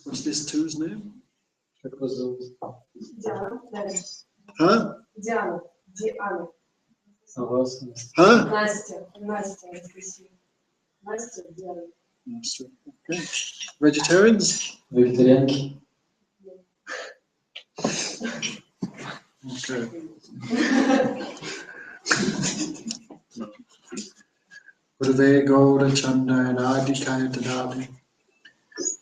What's this two's name? Huh? Huh? Okay. Vegetarians? Vegetarianki. Okay. Gurve Gaura Chandaya Radhikaya Tadadi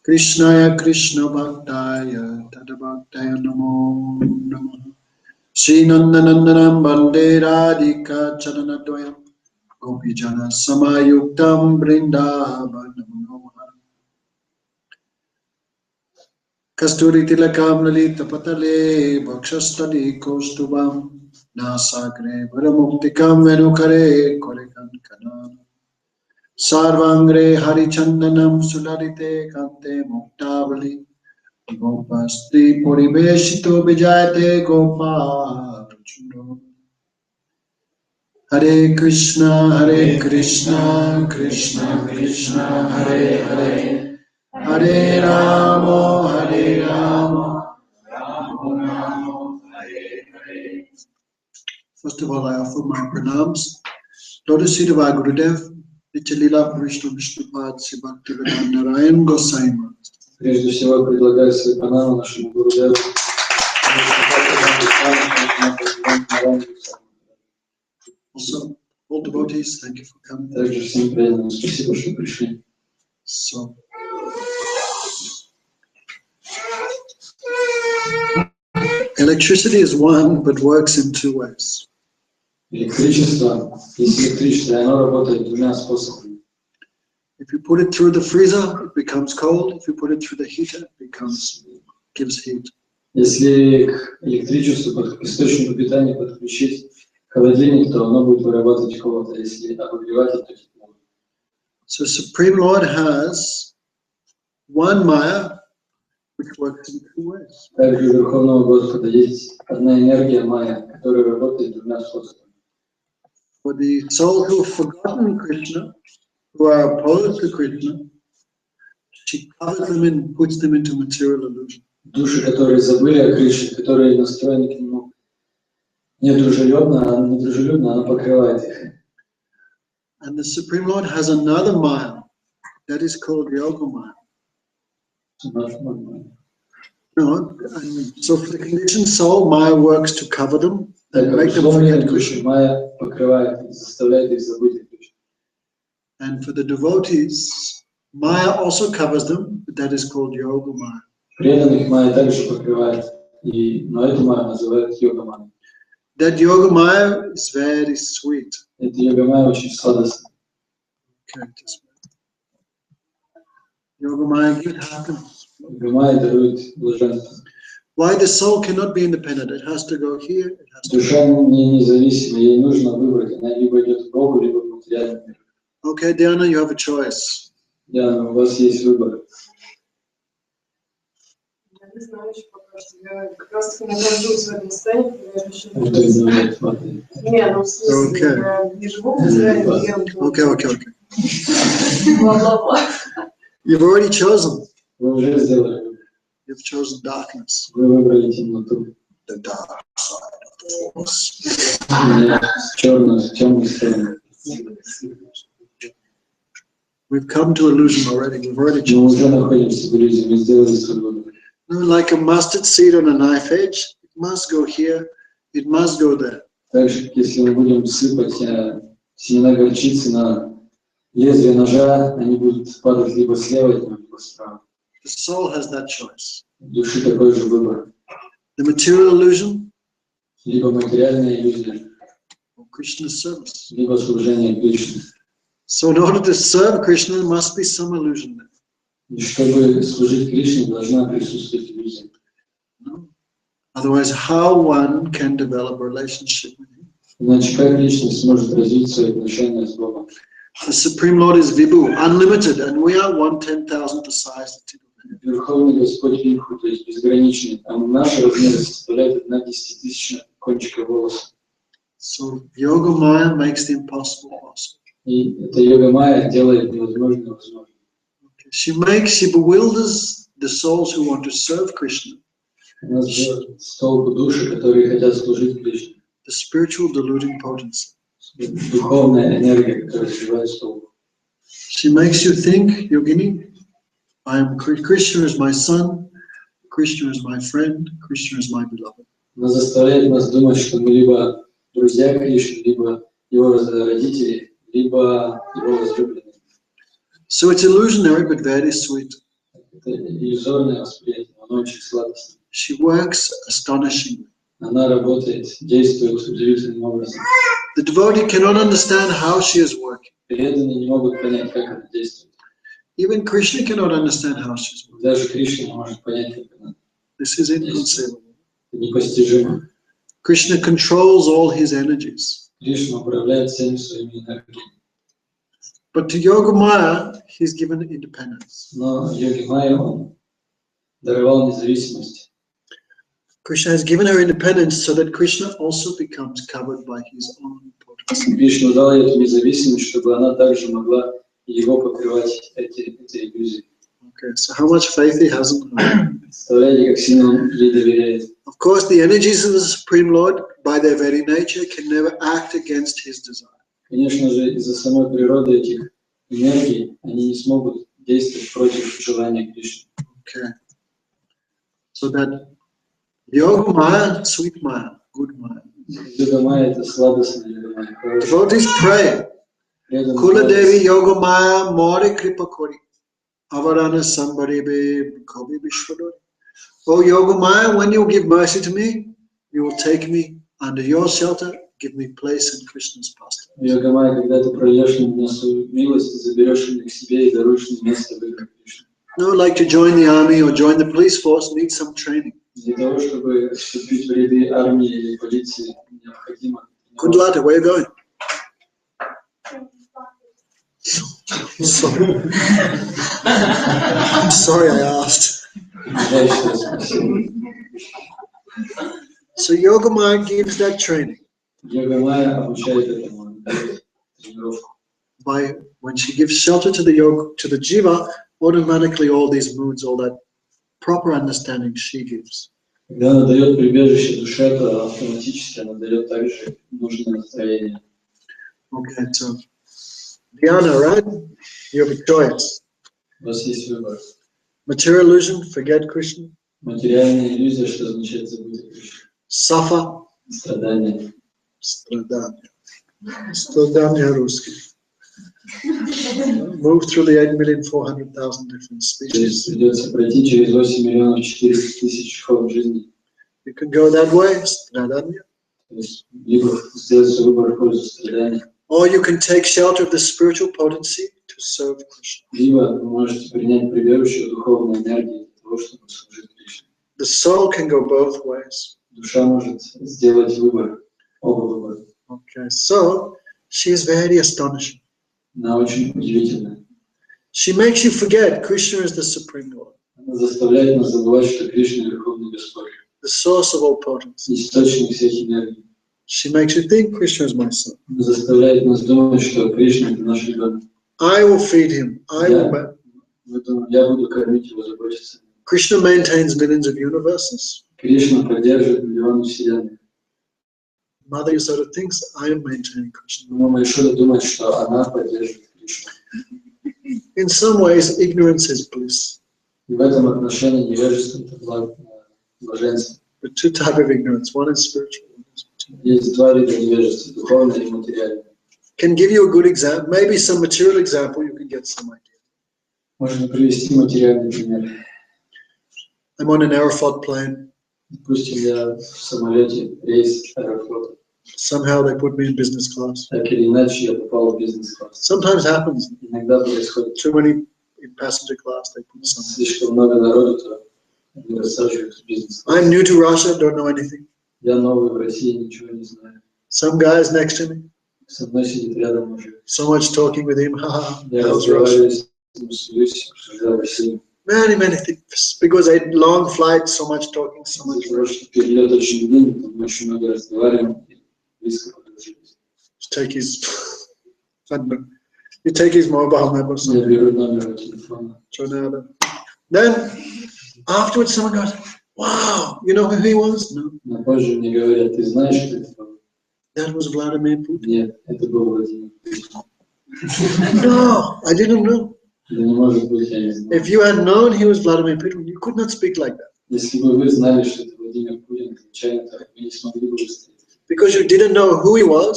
Krishnaya Krishna Bhaktaya Tadabhaktaya Namo Namaha Sri Nandanandanam Bande Radhika Charanadvayam Gopijana Samayuktam Brindavanam Namaha Kasturi Tilakam Lalita Patale Bhakshastali Kostubam Nasagre Varamuktikam Venukare Korekan Kanana Sarvangre Harichandanam Sularite Kante Muktavali Gopasti Puriveshito Vijayate Gopal Chundo Hare Krishna Krishna Krishna Hare Hare Hare Rama Rama Rama Hare Hare. First of all, I offer my pranams. Lotus feet of our Gurudev, Nichalila Vishnu Vishnupad Sibhaktivedanta Narayan Gosai Maharaj. Прежде всего предлагаю свои пранамы нашему Гурудеву. Also, all devotees, thank you for coming. Также всем преданным спасибо, что пришли. So, electricity is one, but works in two ways. Электричество, есть электричество, и оно работает двумя способами. If you put it through the freezer, it becomes cold. If you put it through the heater, it gives heat. Если к электричеству, к источнику питания подключить холодильник, то оно будет вырабатывать холод, а если обогреватель, то тепло. So Supreme Lord has one Maya, which works in two ways. Также у Верховного Господа есть одна энергия Майя, которая работает двумя способами. For the souls who have forgotten Krishna, who are opposed to Krishna, she covers them and puts them into material illusion. Души, которые забыли о Кришне, которые настроены к нему недружелюбно, она покрывает их. And the Supreme Lord has another Maya, that is called Yoga Maya. No, and so for the conditioned soul, Maya works to cover them Так and как make them условные forget души Krishna. Майя покрывает их, заставляет их забыть о Кришне. And for the devotees, Maya also covers them, but that is called Yoga Maya. Преданных Майя также покрывает, но эту Майю называют йога Майя. That Yoga Maya is very sweet. Эта йога Майя очень сладостная. Okay, just Yoga Maya gives happiness. Йога Майя дарует блаженство. Why the soul cannot be independent? It has to go here, it has to Душа не независима, ей нужно выбрать. Она либо идет к Богу, либо в материальный мир. go. Okay, Diana, you have a choice. Диана, у вас есть выбор. Я не знаю еще пока что. Я как раз таки нахожусь в этом состоянии, когда я еще Это изменяет факты. не, ну в смысле, Okay. я не живу в Израиле, ем. Okay. Бла-бла-бла. You've already chosen. Вы уже сделали выбор. You've chosen darkness. Вы выбрали темноту. The dark side of the force. Темную сторону. We've come to illusion already. We've already Мы chosen. уже находимся в иллюзии, мы сделали свой выбор. Like a mustard seed on a knife edge, it must go here, it must go there. Так же, как если мы будем сыпать семена горчицы на лезвие ножа, они будут падать либо слева от него, либо справа. The soul has that choice. У души такой же выбор. The material illusion Либо материальная иллюзия, or Krishna's service. либо служение Кришне. So in order to serve Krishna, there must be some illusion there. И чтобы служить Кришне, должна присутствовать иллюзия. No? Otherwise, how one can develop a relationship with him? Иначе как личность сможет развить свои отношения с Богом? The Supreme Lord is Vibhu, unlimited, and we are 1/10,000th the size of the tip of the head. Верховный Господь Вибху, то есть безграничный, а наши размеры составляют 1/10,000 кончика волоса. So Yoga Maya makes the impossible possible. И эта йога Майя делает невозможное возможным. She bewilders the souls who want to serve Krishna. Она сделает с толку души, которые хотят служить Кришне. The spiritual deluding potency. Духовная энергия, которая сбивает с толку. She makes you think, Yogini, Krishna is my son, Krishna is my friend, Krishna is my beloved. Она заставляет нас думать, что мы либо друзья Кришны, либо его родители, либо его возлюбленные. So it's illusionary, but very sweet. Это иллюзорное восприятие, оно очень сладостное. She works astonishingly. Она работает, действует удивительным образом. The devotee cannot understand how she is working. Преданные не могут понять, как она действует. Even Krishna cannot understand how she's working. Даже Кришна не может понять, как она This is inconceivable. Это непостижимо. Krishna controls all his energies. Кришна управляет всеми своими энергиями. But to Yoga Maya, he's given independence. Но йоги Майя он даровал независимость. Krishna has given her independence so that Krishna also becomes covered by his own potency. Кришна дал ей эту независимость, чтобы она также могла его покрывать эти иллюзии. Okay, so how much faith he has in her. Представляете, как сильно он ей доверяет. Of course, the energies of the Supreme Lord, by their very nature, can never act against his desire. Конечно же, из-за самой природы этих энергий они не смогут действовать против желания Кришны. Okay. So that Yoga Maya, sweet Maya, good Maya. Йога Майя — это сладостная йога Майя. Devotees pray. Kula Devi Yoga Maya Mori Kripa Kori. Avarana Sambaribe Kobi Vishwadori. Oh Yoga Maya, when you give mercy to me, you will take me under your shelter, give me place in Krishna's pastime. Йога Майя, когда ты прольешь на меня свою милость, ты заберешь меня к себе и даруешь мне место в играх Кришны. No, like to join the army or join the police force, needs some training. Для того, чтобы вступить в ряды армии или полиции, необходимо. Kundalata, where are you going? Sorry. I'm sorry I asked. So Yoga Maya gives that training. Йога Майя обучает этому тренировку. By when she gives shelter to the yoga, to the jiva, automatically all these moods, all that proper understanding she gives. Когда она дает прибежище душе, то автоматически она дает также нужное настроение. Okay, so Diana, right? You have a choice. У вас есть выбор. Material illusion, forget Krishna. Материальная иллюзия, что означает забыть о Кришне. Suffer. Страдание. Stradanya. Stradanya русский. Move through the 8,400,000 different То есть species. придется пройти через 8 миллионов 400 тысяч форм жизни. You can go that way, Stradanya. То есть либо сделать свой выбор в пользу страдания, Or you can take shelter of the spiritual potency to serve Krishna. либо вы можете принять прибежище духовной энергии для того, чтобы служить Кришне. The soul can go both ways. Душа может сделать выбор, оба выбора. Okay, so she is very astonishing. Она очень удивительная. She makes you forget Krishna is the Supreme Lord, Она заставляет нас забывать, что Кришна — Верховный Господь, the source of all potency. источник всех энергий. She makes you think Krishna is my son. Она заставляет нас думать, что Кришна — это наш ребенок. I will feed him. Я буду кормить его, заботиться. Krishna maintains millions of universes. Кришна поддерживает миллионы вселенных. Mother Yasoda thinks I am maintaining Krishna. Мама Ишода думает, что она поддерживает Кришну. In some ways, ignorance is bliss. И в этом отношении невежество — это блаженство. There are two types of ignorance. One is spiritual, one is material. Есть два вида невежества — духовное и материальное. Can give you a good example, maybe some material example, you can get some idea. Можно привести материальный пример. I'm on an Aeroflot plane. Допустим, я в самолете, рейс Аэрофлота. Somehow they put me in business class. Так или иначе, я попал в бизнес-класс. Sometimes happens. Иногда происходит Too many in passenger class, they put some. слишком много народу, то они рассаживают в бизнес-класс. I'm new to Russia, don't know anything. Я новый в России, ничего не знаю. Some guys next to me, Со мной сидит рядом мужик. so much talking with him. Haha, Я how's Russia? разговариваю с ним, смеюсь, обсуждаю Россию. Many things. Because I had long flights, so much talking, so much. Перелет очень длинный, мы очень много разговариваем, и близко подружились. Take his, I don't know. You take his mobile number, so Я беру номер телефона. then afterwards someone goes, wow, you know who he was? No, Но позже мне говорят, ты знаешь, что это был? that was Vladimir Putin. Нет, это был Владимир Путин. No, I didn't know. Да не может быть, я не знаю. If you had known he was Vladimir Putin, you could not speak like that. Если бы вы знали, что это Владимир Путин, случайно, то вы не смогли бы выстрелить. Because you didn't know who he was,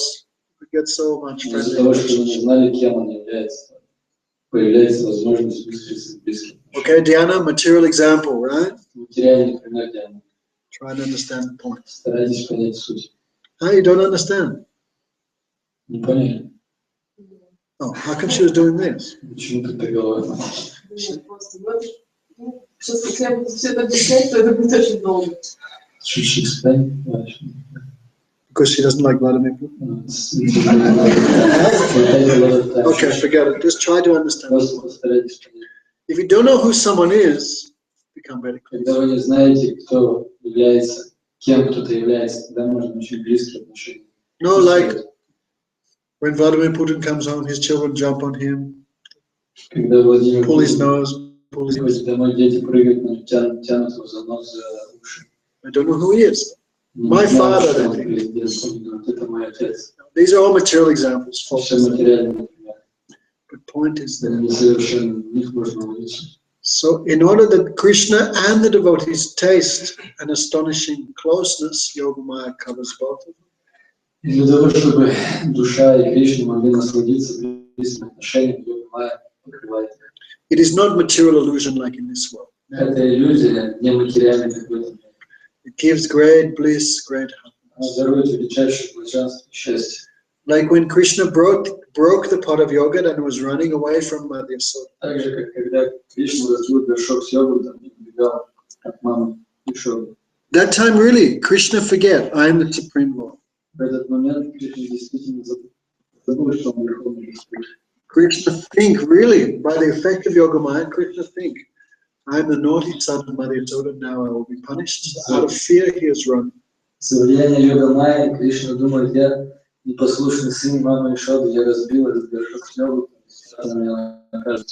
you get so much Из-за того, что вы не знали, кем он является, появляется возможность выстрелиться в близких. Okay, Diana, material example, right? Материальный пример, Диана. Try and understand the point. Старайтесь понять суть. How you don't understand? Не поняли? Oh, how come she was doing this? Почему ты так головой? Сейчас, если я буду все это объяснять, то это будет очень долго. Should she explain? Because she doesn't like Vladimir Putin. Okay, forget it. Just try to understand. Просто постарайтесь понять. If you don't know who someone is, become very close. Когда вы не знаете, кто является, кем кто-то является, тогда можно очень близкие отношения. No, like when Vladimir Putin comes home, his children jump on him, Когда Владимир pull his Путин nose, pull his приходит домой, дети прыгают, на него, тянут его за нос, за уши. I don't know who he is. Не My знаю, father, что I он think. президент, он говорит, это мой отец. These are all material examples. False. Все материальные примеры. But point is that Они совершенно, в них можно улучшить. so in order that Krishna and the devotees taste an astonishing closeness, Yogamaya covers both of them. И для того, чтобы душа и Кришна могли насладиться близким отношением, Йога-майя покрывает. It is not material illusion like in this world. Это иллюзия, не материальная, как в этом мире. It gives great bliss, great happiness. Она дарует величайшее блаженство и счастье. Like when Krishna broke the pot of yogurt and was running away from Mother Yasoda. Так же, как когда Кришна разбил горшок с йогуртом и убегал от мамы Ишоды. That time really, Krishna forget, I am the Supreme Lord. В этот момент Кришна действительно забыл, что он Верховный Господь. Krishna think, really, by the effect of Yogamaya, Krishna think, I am the naughty son of Mother Yasoda, now I will be punished. Out of fear, he has run. С влияния Йога-майи Кришна думает, я непослушный сын мамы Ишоды, я разбил этот горшок с йогуртом, и меня накажет.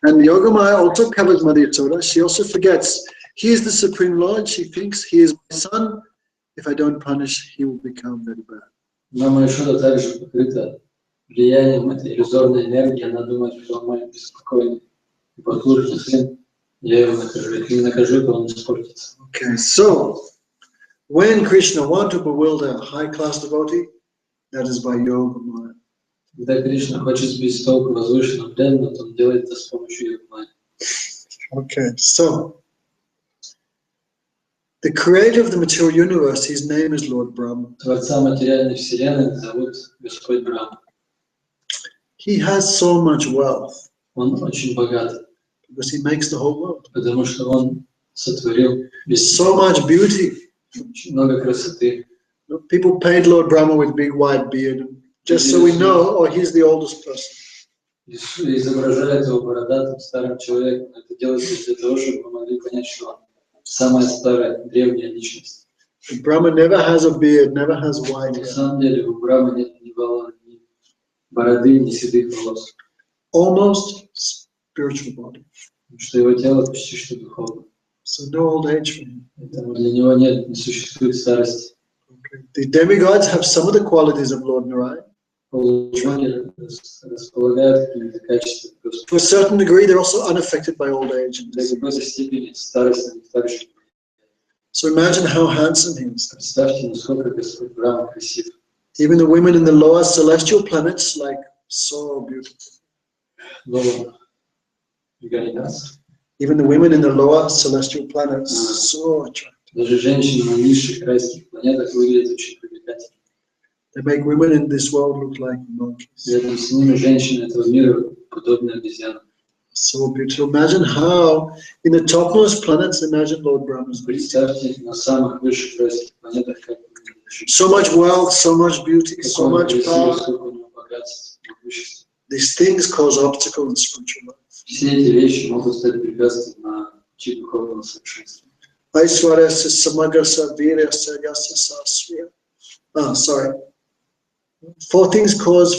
And Yogamaya also covers Mother Yasoda. She also forgets, he is the Supreme Lord. She thinks he is my son. If I don't punish, he will become very bad. Мама Ишода также покрыта влиянием этой иллюзорной энергии. Она думает, что он мой беспокойный и послушный сын. я его накажу. Если не накажу, то он испортится. Okay, so when Krishna wants to bewilder a high-class devotee, that is by yoga maya. Когда Кришна хочет сбить с толку возвышенного преданного, то он делает это с помощью йога-майи. Okay, so the creator of the material universe, his name is Lord Brahma. Творца материальной вселенной зовут Господь Брахма. He has so much wealth Он очень богат, because he makes the whole world. потому что он сотворил весь So much beauty. очень много красоты. People paint Lord Brahma with big white beard, just so we know, oh, he's the oldest person. Изображает его бородатым старым человеком. Это делается для того, чтобы мы могли понять, что он самая старая древняя личность. And Brahma never has a beard, never has white На hair. самом деле у Брамы нет ни бороды, ни седых волос. Almost spiritual body. Потому что его тело почти что духовно. So no old age for him. Поэтому для него не существует старости. Okay. The demigods have some of the qualities of Lord Narayan. Полубоги располагают какими-то качествами To Господа. a certain degree, they're also unaffected by old age. До какой-то степени старость на них также. So imagine how handsome he is. Представьте, насколько Господь Брахма красив. Even the women in the lower celestial planets, like, so beautiful. Но Гариnas. Even the women in the lower celestial planets, so attractive. Даже женщины на низших райских планетах выглядят очень привлекательно. They make women in this world look like monkeys. Рядом с ними женщины этого мира подобны обезьянам. So beautiful. Imagine how, in the topmost planets, imagine Lord Brahma's beauty. Представьте, на самых высших райских планетах, как выглядит. So much wealth, so much beauty, so Какое much красиво, power. сколько у него богатств, могущества. These things cause obstacles in spiritual life. Все эти вещи могут стать препятствием на пути духовного совершенства. Aishwarasya samagasya virasya yasya sasya. Sorry. 4 things cause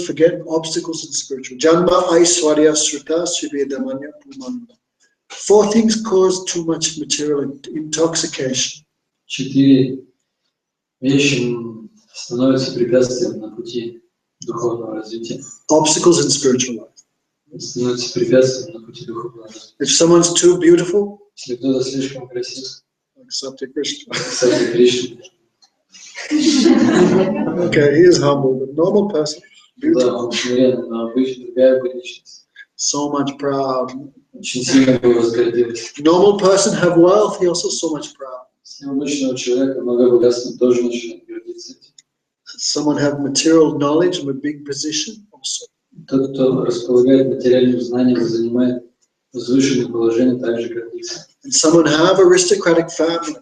obstacles in spiritual. Janma, Aishwarya, Sruta, Srivedamanya, Pumanda. 4 things cause too much material intoxication. 4 вещи становятся препятствием на пути духовного развития. Obstacles in spiritual life. Становятся препятствием на пути духовного развития. If someone's too beautiful, Если кто-то слишком красив, like Satya Krishna. кстати, Кришна, Okay, he is humble, but normal person, да, beautiful, он смиренный, но обычно другая бы личность. so much proud. Очень сильно бы возгордилась. Normal person have wealth, he also so much proud. Если у обычного человека много богатства, он тоже начинает гордиться этим. Someone have material knowledge and a big position also. Тот, кто располагает материальным знанием и занимает возвышенное положение, также гордится. And someone have aristocratic family.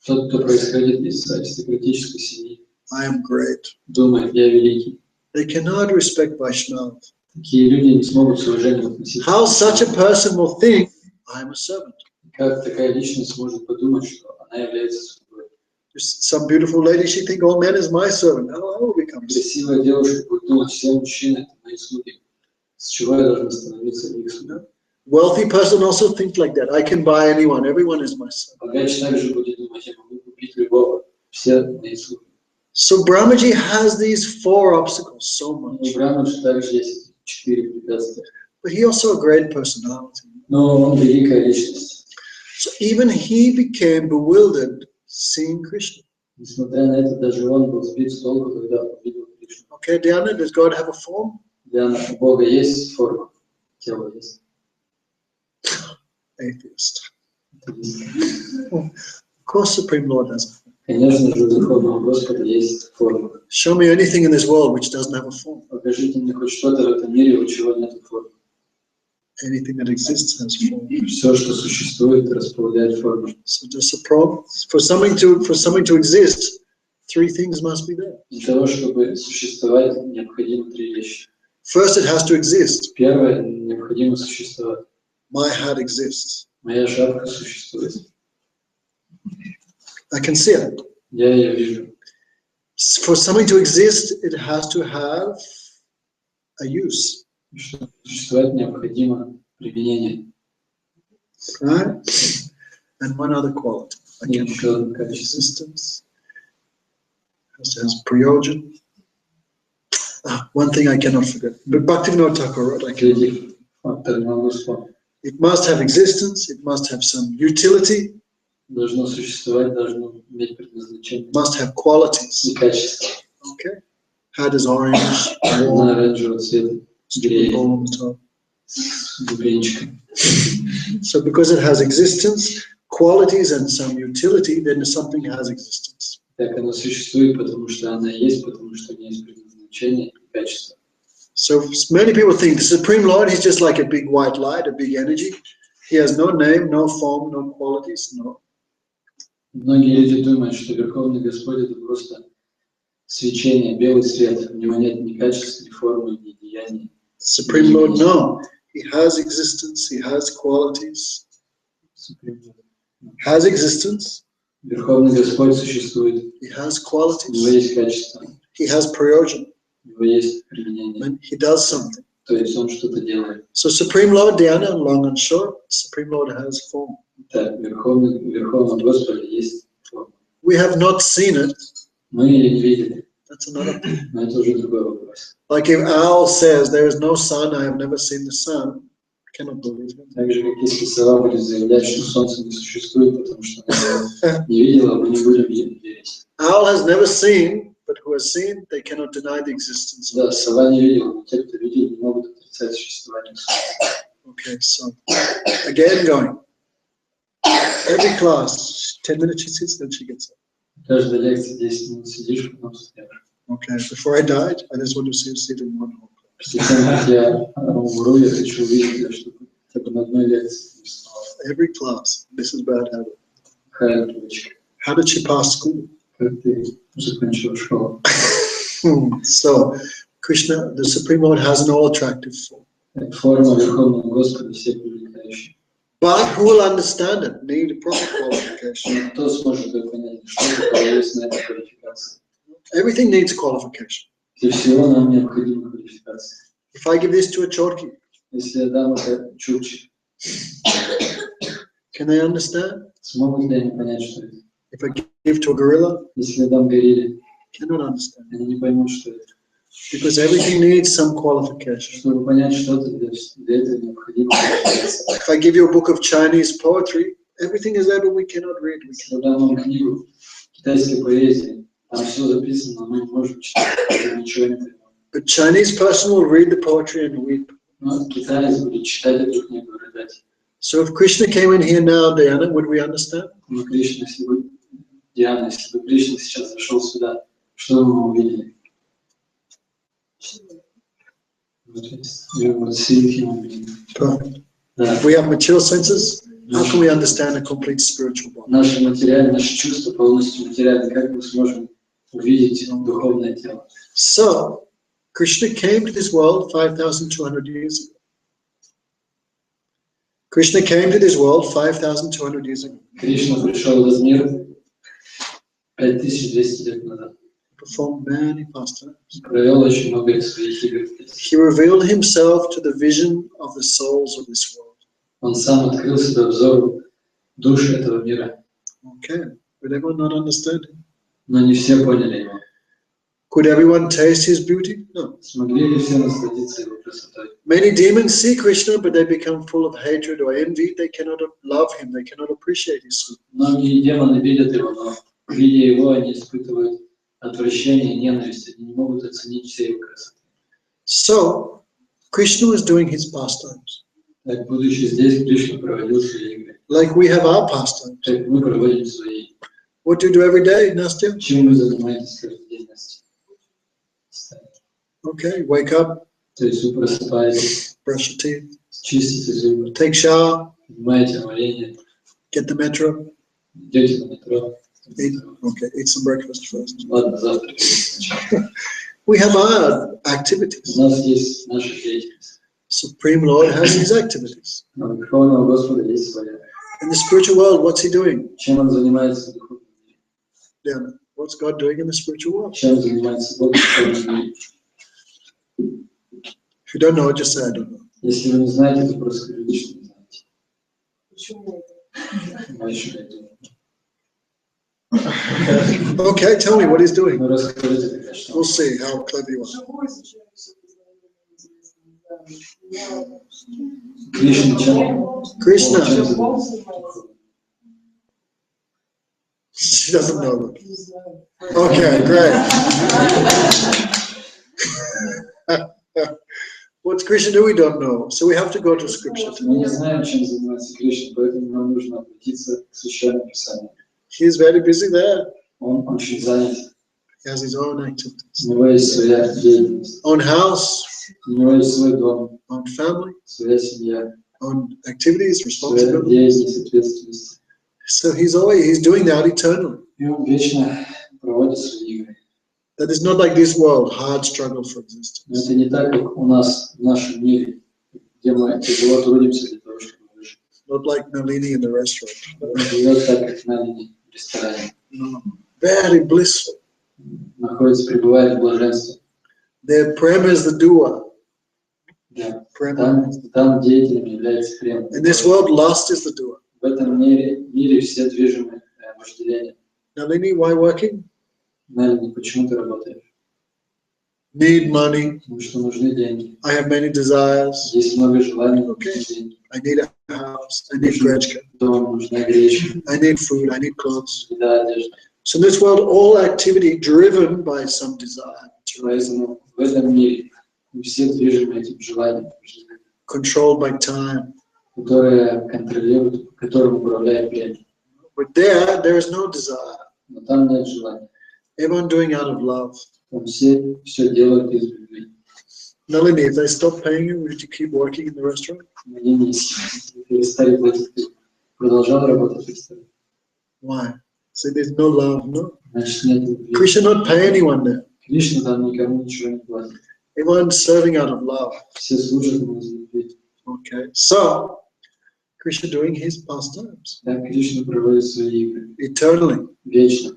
Тот, кто происходит из аристократической семьи, I am great. думает, я великий. They cannot respect Vaishnava. Такие люди не смогут с уважением относиться. How such a person will think, I am a servant. Как такая личность может подумать, что она является слугой? Some beautiful lady, she think all men is my servant. How will become? Красивая девушка будет думать, все мужчины это мои слуги. С чего я должен становиться их слугой? Wealthy person also think like that. I can buy anyone. Everyone is my servant. Богач также будет думать, я могу купить любого. Все мои слуги. So Brahmaji has these 4 obstacles so much. У Брахмы также есть 4 препятствия. But he also a great personality. Но он великая личность. So even he became bewildered seeing Krishna. Несмотря на это, даже он был сбит с толку, когда увидел Кришну. Okay, Diana, does God have a form? Для Бога есть форма, тело есть. Atheist. Of course, Supreme Lord has a form. Конечно же, у Верховного Господа есть форма. Show me anything in this world which doesn't have a form. Покажите мне хоть что-то в этом мире, у чего нет формы. Anything that exists has form. Все, что существует, располагает форму. So just a problem. For something to exist, 3 things must be there. Для того, чтобы существовать, необходимо 3 вещи. First, it has to exist. Первое, необходимо существовать. My hat exists. Моя шапка существует. I can see it. Я ее вижу. For something to exist, it has to have a use. Чтобы существовать, необходимо применение. Right? And one other quality. I И can еще одно качество. existence. Has prayojan. One thing I cannot forget. But Bhaktivinoda Thakur wrote, I can Третий фактор могу вспомнить. It must have existence, it must have some utility, Должно существовать, должно иметь предназначение must have qualities. и качество. Okay? How does orange, На warm, оранжевого цвета греет all the time? дубленчиком. So because it has existence, qualities and some utility, then something has existence. Так оно существует, потому что она есть, потому что у нее есть предназначение и качество. So many people think the Supreme Lord, he's just like a big white light, a big energy. He has no name, no form, no qualities, no. Многие люди думают, что Верховный Господь — это просто свечение, белый свет. У него нет ни качества, ни формы, ни деяний. Supreme Lord, no. He has existence, he has qualities. Has existence. Верховный Господь существует. He has У него qualities. есть качество. He has prayojan. У него есть применение. And he does something. То есть он что-то делает. So Supreme Lord, Dhyana, long and short, Supreme Lord has form. Так, Верховного Господа есть форма. We have not seen it. Мы ее не видели, That's another thing. но это уже другой вопрос. Like if Al says, there is no sun, I have never seen the sun, I cannot believe him. Так же, как если сова будет заявлять, что Солнце не существует, потому что она его не видела, мы не будем ей верить. Al has never seen, but who has seen, they cannot deny the existence of Да, it. сова не видела, но те, кто видел, не могут отрицать существование Солнца. Okay, so again going. Every class, 10 minutes she sits, then she gets up. Каждая лекция 10 минут сидишь, потом встаешь. Okay, before I died, I just want to see you sit in one whole class. Перед тем, как я умру, я хочу увидеть тебя, чтобы хотя бы на одной лекции не вставал. Every class, this is bad habit. Какая привычка. How did she pass school? Как ты закончил школу? So, Krishna, the Supreme Lord has an all-attractive form. Форма Верховного Господа все привлекающая. But who will understand it? Need proper qualification. Кто сможет это понять, что такое есть на этой квалификации? Everything needs qualification. Для всего нам необходима квалификация. If I give this to a chorki, Если я дам это чукче, can they understand? смогут ли они понять, что это? If I give to a gorilla, Если я дам горилле, cannot understand. они не поймут, что это. Because everything needs some qualification. Чтобы понять что-то, для этого необходима квалификация. If I give you a book of Chinese poetry, everything is there, but we cannot read. We Если я дам вам книгу китайской поэзии, там все записано, но мы не можем читать, мы ничего не понимаем. But Chinese person will read the poetry and weep. Но китаец будет читать эту книгу и рыдать. So if Krishna came in here now, Diana, would we understand? Но Кришна, если бы, Диана, если бы Кришна сейчас зашел сюда, что бы мы увидели? Perfect. Да. If we have mature senses, how can we understand a complete spiritual body? Наши чувства полностью материальны. Как мы сможем увидеть духовное тело? So, Krishna came to this world 5,200 years ago. Krishna came to this world 5,200 years ago. Кришна пришел в этот мир 5200 лет назад. Performed many pastimes. Провел очень много своих игр. He revealed himself to the vision of the souls of this world. Он сам открыл себя взору душ этого мира. Okay, would everyone not understand him? Но не все поняли его. Could everyone taste his beauty? No. Смогли ли все насладиться его красотой? Many demons see Krishna, but they become full of hatred or envy. They cannot love him. They cannot appreciate his sweetness. Многие демоны видят его, но видя его, они испытывают отвращение и ненависть. Они не могут оценить всей его красоты. So, Krishna was doing his pastimes. Так, будучи здесь, Кришна проводил свои игры. Like we have our pastimes. Как мы проводим свои. What do you do every day, Nastya? Чем вы занимаетесь каждый день, Настя? Okay, wake up, То есть вы просыпаетесь, brush your teeth, чистите зубы, take shower, принимаете омовение, get the metro, идете на метро. eat some breakfast first. Ладно, завтракайте сначала. We have our activities. У нас есть наша деятельность. Supreme Lord has his activities. Но у Верховного Господа есть своя. In the spiritual world, what's he doing? Чем он занимается в духовном мире? Yeah, what's God doing in the spiritual world? Чем занимается Бог в духовном мире? If you don't know, just say I don't know. Если вы не знаете, то просто скажите, что не знаете. Почему? А еще я думаю. Okay, tell me what he's doing. Ну, расскажите тогда, что. We'll see how clever you are. Живой изучаю все познание интересное. Кришна чем? Krishna. Чем занимается? She doesn't know that. Okay, great. What's Krishna do? We don't know. So we have to go to scripture. Мы не знаем, чем занимается Кришна, поэтому нам нужно обратиться к Священному Писанию. He's very busy there. Он очень занят. He has his own activities. У него есть своя деятельность. Own house, У него есть свой дом, own family, своя семья, own activities, своя responsibilities. деятельность, ответственность. So he's doing that eternally. И он вечно проводит свои игры. That is not like this world, hard struggle for Но existence. это не так, как у нас в нашем мире, где мы тяжело трудимся для того, чтобы выжить. Not like Nalini in the restaurant. Он живет так, как на линии в ресторане. No. Very blissful. Находится, пребывает в блаженстве. Their prema is the doer. Да. Prema. Там деятелем является према. In this world, lust is the doer. В этом мире все движимы вожделением. Nalini, why working? На линии, почему ты работаешь? Need money. Потому что нужны деньги. I have many desires. Есть много желаний, Okay. нужны деньги. I need a house. I need grechka. Дом, нужна гречка, I need food. I need clothes. еда, одежда. So in this world, all activity driven by some desire, Поэтому в этом мире мы все движимы этим желанием, controlled by time. которое контролирует, которым управляет время. But there is no desire. Но там нет желания. Everyone doing out of love. Там все делают из любви. Nalini, if they stop paying you, would you keep working in the restaurant? Мне не перестали платить, ты продолжал работать в ресторане. Why? So there's no love, no? Значит, нет любви. Krishna not pay anyone there. Кришна там никому ничего не платит. Everyone's serving out of love. Все служат ему из любви. Okay. So Krishna doing his pastimes Так Кришна проводит свои игры eternally. вечно.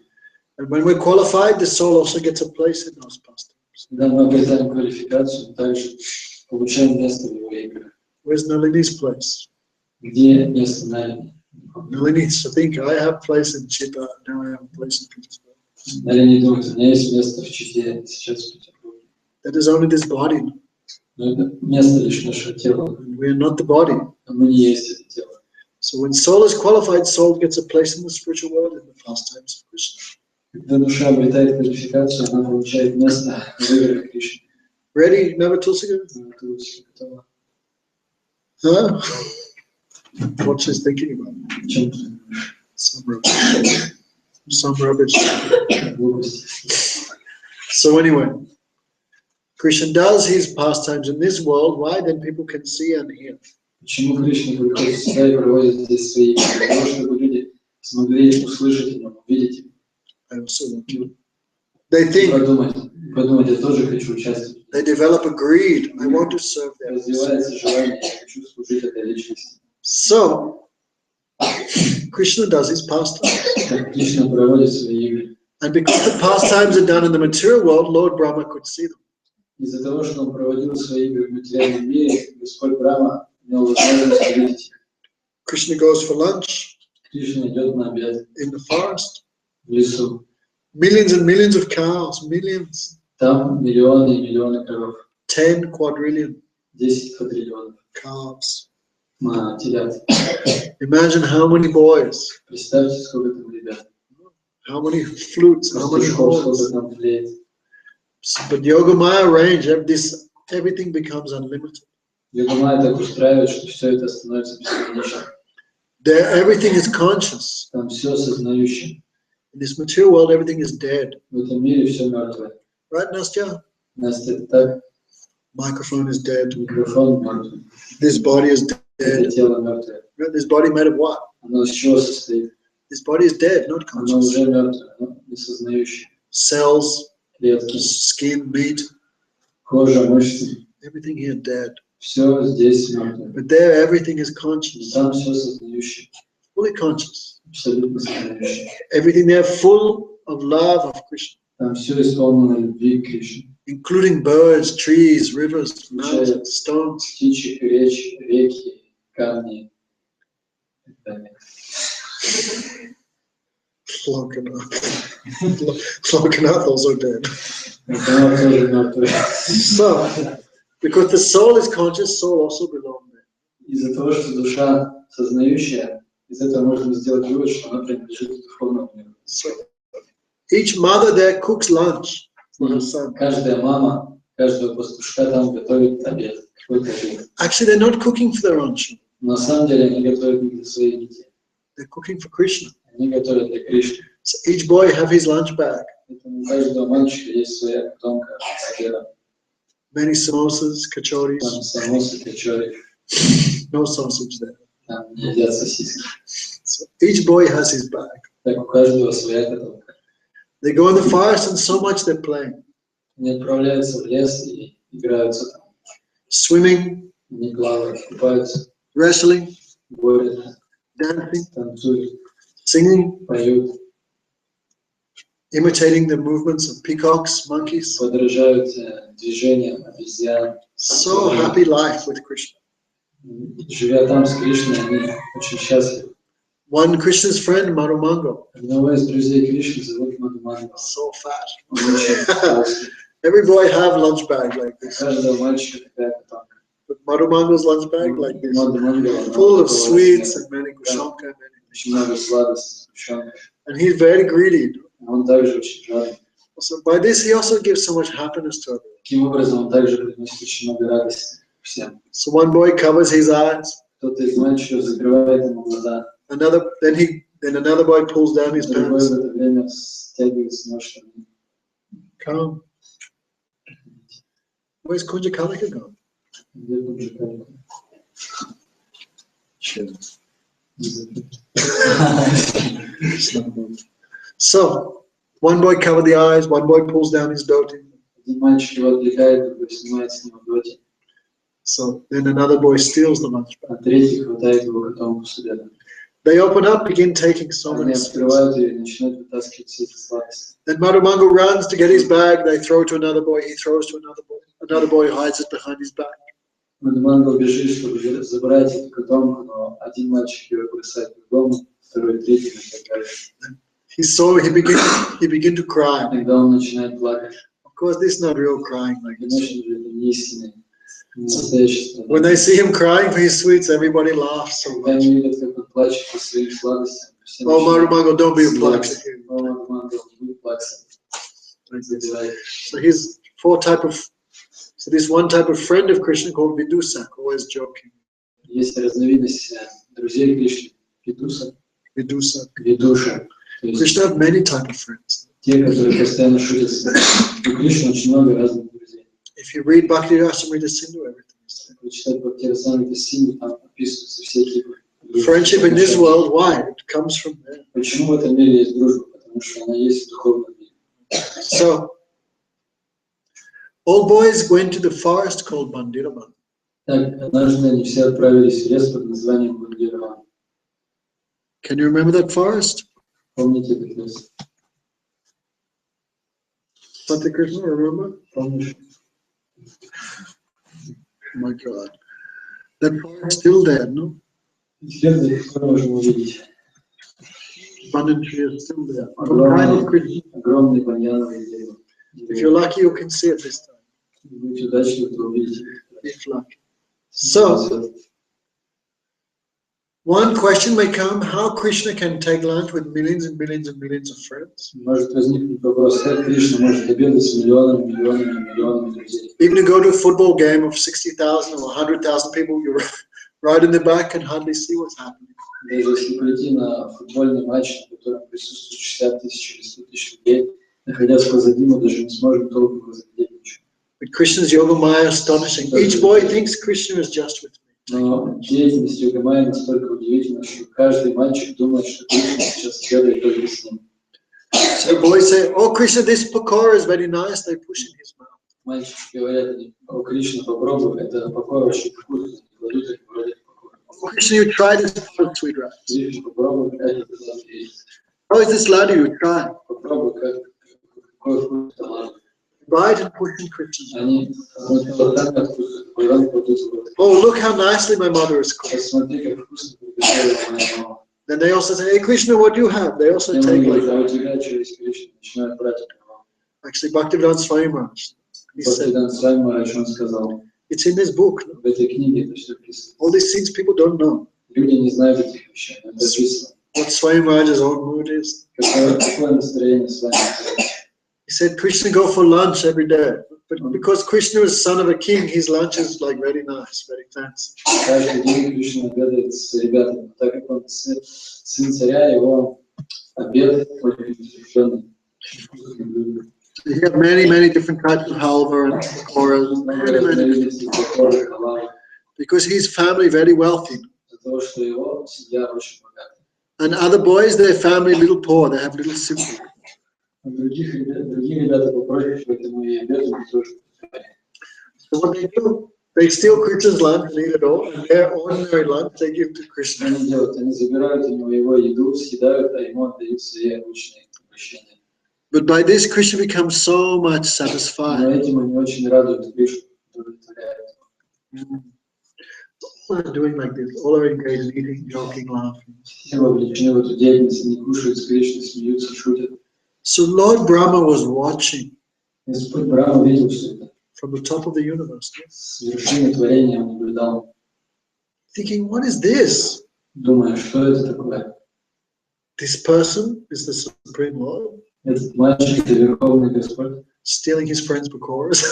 And when we're qualified, the soul also gets a place in those pastimes. Когда мы обретаем квалификацию, также получаем место в его играх. Where's Nalini's place? Где место на линии? Nalini needs to think, I have a place in Chitta, now I have a place in Petersburg. На линии думает, у меня есть место в Чите, сейчас в Петербурге. That is only this body. Но это место лишь нашего тела. And we are not the body. А мы не есть это тело. So when soul is qualified, soul gets a place in the spiritual world in the pastimes of Krishna. Когда душа обретает квалификацию, она получает место в играх Кришны. Ready, Navatulsika? Готова. Huh? What she's thinking about? Чем Some rubbish. Some rubbish. глупость? So anyway, Krishna does his pastimes in this world. Why? Then people can see and hear. Почему Кришна приходит сюда и проводит здесь свои игры? Для того, чтобы люди смогли услышать его, увидеть его. I also want to. They think, Подумать, я тоже хочу участвовать. they develop a greed. I want to serve them. Развивается желание, я хочу служить этой личности. So, Krishna does his pastimes. Так Кришна проводит свои игры. And because the pastimes are done in the material world, Lord Brahma could see them. Из-за того, что он проводил свои игры в материальном мире, Господь Брахма имел возможность увидеть их. Krishna goes for lunch Кришна идет на обед in the forest. в лесу. Millions and millions of cows, millions. Там миллионы и миллионы коров. 10 quadrillion 10 квадриллионов calves. телят. Imagine how many boys, Представьте, сколько там ребят. how many flutes, how many Пастушков, horns. сколько там тлеет. But Yogamaya range, everything becomes unlimited. Йога-майя так устраивает, что все это становится бесконечным. There, everything is conscious. Там все сознающее. In this material world, everything is dead. В этом мире все мертвое. Right, Nastya? Настя, это так? Microphone is dead. Микрофон мертвый. This body is Это dead. тело мертвое. Right? This body made of what? Оно из чего состоит? This body is dead, not Оно conscious. уже мертвое, оно не сознающее. Cells, Клетки, skin, meat, кожа, мышцы. everything here dead. Все здесь мертвое. But there, everything is conscious, Там все сознающее. fully conscious. Абсолютно сознающее. Everything there full of love of Krishna, Там все исполнено любви к Кришне. including birds, trees, rivers, mountains, stones. Птичьих реки, камни и так далее. Lokanath also dead. Это тоже мертвое. So, Because the soul is conscious, soul also belongs there. Из-за того, что душа сознающая, из этого можно сделать вывод, что она принадлежит к духовному миру. So each mother there cooks lunch for her son. Каждая мама, каждого пастушка там готовит обед, какой-то обед. Actually, they're not cooking for their own children. На самом деле они готовят не для своих детей. They're cooking for Krishna. Они готовят для Кришны. So each boy have his lunch bag. Поэтому у каждого мальчика есть своя котомка с обедом. Many samosas, Там kachoris. самосы, качори, No sausage there. там едят сосиски. So each boy has his bag. Так у каждого своя котомка. They go in the forest and so much they're playing. Они отправляются в лес и играются там. Swimming, Они плавают, купаются, wrestling, борются, dancing, танцуют, singing, поют, imitating the movements of peacocks, monkeys. подражают движениям обезьян. So happy life with Krishna. Живя там с Кришной, они очень счастливы. One Krishna's friend, Marumango, Одного из друзей Кришны зовут Мадхуманга. so fat. Он очень толстый. Every boy have lunch bag like У this. каждого мальчика такая котомка. But Marumango's lunch bag like this, Мадхуманга, full of sweets and many kushanka and many. очень много сладостей, сгущенных. And he's very greedy. Он также очень жадный. So by this he also gives so much happiness to others. Таким образом, он также приносит очень много радости всем. So one boy covers his eyes, Кто-то из мальчиков закрывает ему глаза, then another boy pulls down his другой pants. в это время стягивает с него штаны. Come. Where's Kunja Kalika gone? Где тут же Калика? So one boy covers the eyes, one boy pulls down his dhoti. Один мальчик его отвлекает, другой снимает с него доти, So then another boy steals the lunch а bag. третий хватает его котомку с обедом. They open up, begin taking so Они many sweets. открывают ее и начинают вытаскивать все эти сладости. Then Marumango runs to get his bag. They throw to another boy. He throws to another boy. Another boy hides it behind his back. Мадхуманга бежит, чтобы забрать эту котомку, но один мальчик ее бросает другому, второй, третий и так далее. He began to cry. Тогда он начинает плакать. Of course, this is not real crying like this. Конечно же, это не истинный, не настоящий When страдание. they see him crying for his sweets, everybody laughs so Когда much. они видят, как он плачет по своим сладостям, все Oh, начинают Marumango, don't be a смеяться. plug. О, Мадхуманга, он будет плакать. Забирает. So this one type of friend of Krishna called Vidusa, always joking. Есть разновидность друзей Кришны, Видуса, Vidusa. Видуша. То есть Krishna have many type of friends. те, которые постоянно шутят с нами. У Кришны очень много разных друзей. If you read Bhakti Rasamrita Sindhu, everything is there. Прочитать Бхактирасамрита Синду, там описываются все типы. Friendship in this world, why? It comes from there. Почему в этом мире есть дружба? Потому что она есть в духовном мире. So, all boys went to the forest called Bandiravan. Так, однажды они все отправились в лес под названием Бандирван. Can you remember that forest? Помните этот лес? Santa Krishna, remember? Помнишь? Oh my God. That forest still there, no? След до сих пор можем увидеть. Banyan tree is still there. Some kind of Krishna. Огромный баньяновый дерево. If you're lucky, you can see it this time. Будьте удачливы, то увидите. If lucky. So, one question may come, how Krishna can take lunch with millions and millions and millions of friends? Может возникнуть вопрос, как Кришна может обедать с миллионами, миллионами, миллионами друзей. Even to go to a football game of 60,000 or 100,000 people, you're right in the back and hardly see what's happening. Даже если пойти на футбольный матч, на котором присутствует 60 тысяч или 100 тысяч людей, находясь позади, мы даже не сможем толком разглядеть ничего. But Krishna's Yoga Maya is astonishing. Each boy thinks Krishna is just with me. Но деятельность Йога-майи настолько удивительна, что каждый мальчик думает, что Кришна сейчас делает только с ним. So the boys say, oh Krishna, this pakora is very nice. They push in his mouth. Мальчики говорят, о, Кришна, попробуй, это покора очень вкусно, кладут их вроде покора. Oh Krishna, you try this sweet rice. Кришна, попробуй, как это есть. How is this laddu? You try. Попробуй, какой вкус это ладно. Right and push in Krishna's mouth. Они сначала так откусывают, потом кладут в рот. Oh, look how nicely my mother is cooking. Посмотри, как вкусно приготовила моя мама. Then they also say, hey Krishna, what do you have? They also Я take говорю, like а у that. тебя через Кришну начинают брать от него. Actually, Bhaktivedanta Swami Maharaj, he said, Бхактивиданта Свами Махарадж, он сказал, It's in this book. В этой книге это все описано. All these things people don't know. Люди не знают этих вещей, но это описано. What Swayamraja's own mood is. Какое настроение с вами? He said Krishna go for lunch every day. But because Krishna is son of a king, his lunch is like very nice, very fancy. Каждый день Кришна обедает с ребятами. Так как он сын царя, его обед очень посвященный. You have many different types of halva and pakoras. Because his family very wealthy. And other boys, their family little poor. They have little simple. So what they do, they steal Krishna's lunch and eat it all, and their ordinary lunch they give to Krishna. But by this, Krishna becomes so much satisfied. All are doing like this. All are engaged in eating, joking, laughing. So Lord Brahma was watching from the top of the universe, thinking, what is this? This person is the Supreme Lord, stealing his friends' pakoras,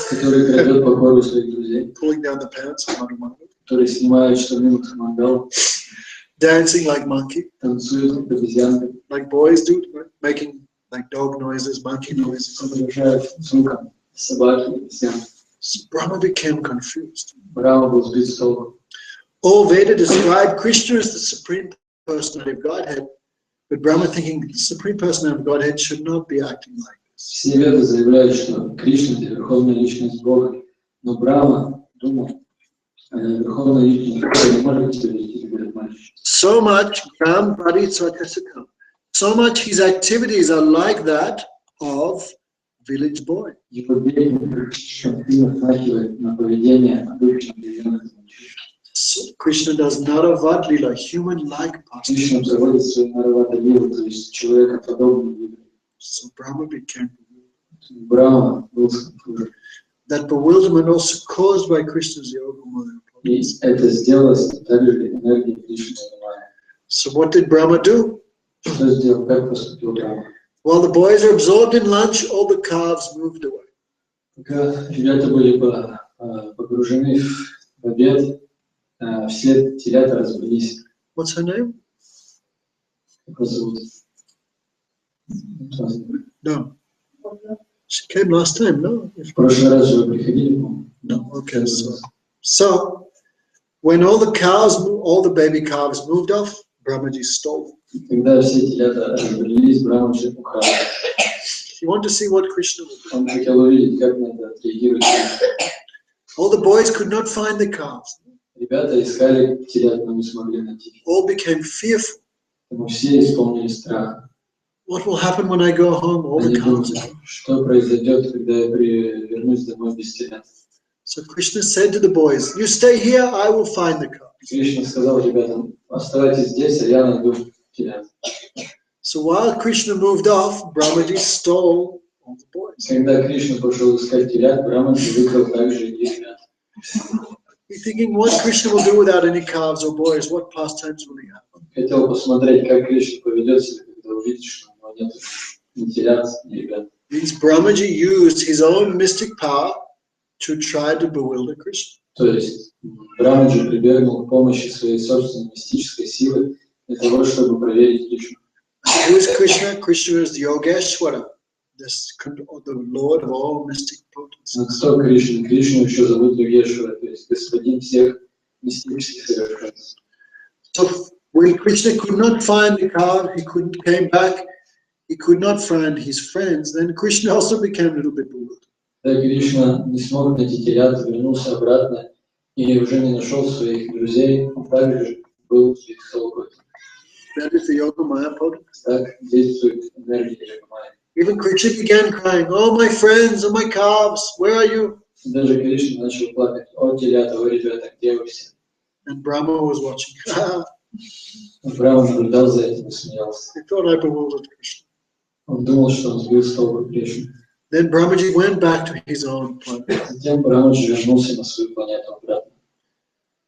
pulling down the pants of Madhu, dancing like monkey, like boys do, right? Making like dog noises, monkey noises. So Brahma became confused. All Veda described Krishna as the Supreme Personality of Godhead, but Brahma thinking the Supreme Personality of Godhead should not be acting like this. Все веды заявляют, что Кришна – это верховная личность Бога, но Брахма думал, верховная личность Бога не может себя вести как этот мальчик. So much Gram Paritsatasakam. So much his activities are like that of village boy. So Krishna does Naravad Lila, human-like pastimes. So Brahma became that bewilderment also caused by Krishna's yoga maya. So what did Brahma do? While the boys are absorbed in lunch, all the calves moved away. Ребята были погружены в обед, все телята разбились. What's her name? Как вас зовут? No. She came last time, no? В прошлый раз же вы приходили, по-моему. No, okay. So when all the cows, all the baby calves moved off, Brahmaji stole. Когда все телята разбились, Брахмаджи украл. You want to see what Krishna will do? Он хотел увидеть, как на это отреагирует. All the boys could not find the calves. Ребята искали телят, но не смогли найти. All became fearful. Потому все исполнили страх. What will happen when I go home? All the calves are gone. Что произойдет, когда я вернусь домой без телят? So Krishna said to the boys, "You stay here, I will find the calves." Кришна сказал ребятам: оставайтесь здесь, а я найду телят. So while Krishna moved off, Brahmaji stole all the boys. Когда Кришна пошел искать телят, Брахмаджи выкрал также и ребят. He's thinking, what Krishna will do without any calves or boys? What pastimes will he have? Хотел посмотреть, как Кришна поведет себя, когда увидит, что у него нет ни телят, ни ребят. Means Brahmaji used his own mystic power to try to bewilder Krishna. То есть Брахмаджи прибегнул к помощи своей собственной мистической силы для того, чтобы проверить Кришну. Who is Krishna? Krishna is the Yogeshwara, the Lord of all mystic potencies. Кто Кришна? Кришну еще зовут Йогешвара, то есть господин всех мистических совершенств. So when Krishna could not find the cow, he came back, he could not find his friends, then Krishna also became a little bit bewildered. Когда Кришна не смог найти телят, вернулся обратно и уже не нашел своих друзей, он также был беспокоен. That is the Yoga Maya potency. Так действует энергия Йога Майя. Even Krishna began crying, "Oh my friends, oh my calves, where are you?" Даже Кришна начал плакать: "О телята, о ребята, где вы все?" And Brahma was watching. Брахма наблюдал за этим и смеялся. He thought I bewildered Krishna. Он думал, что он сбил с толку Кришну. Then Brahmaji went back to his own planet. Затем Брамаджи вернулся на свою планету обратно.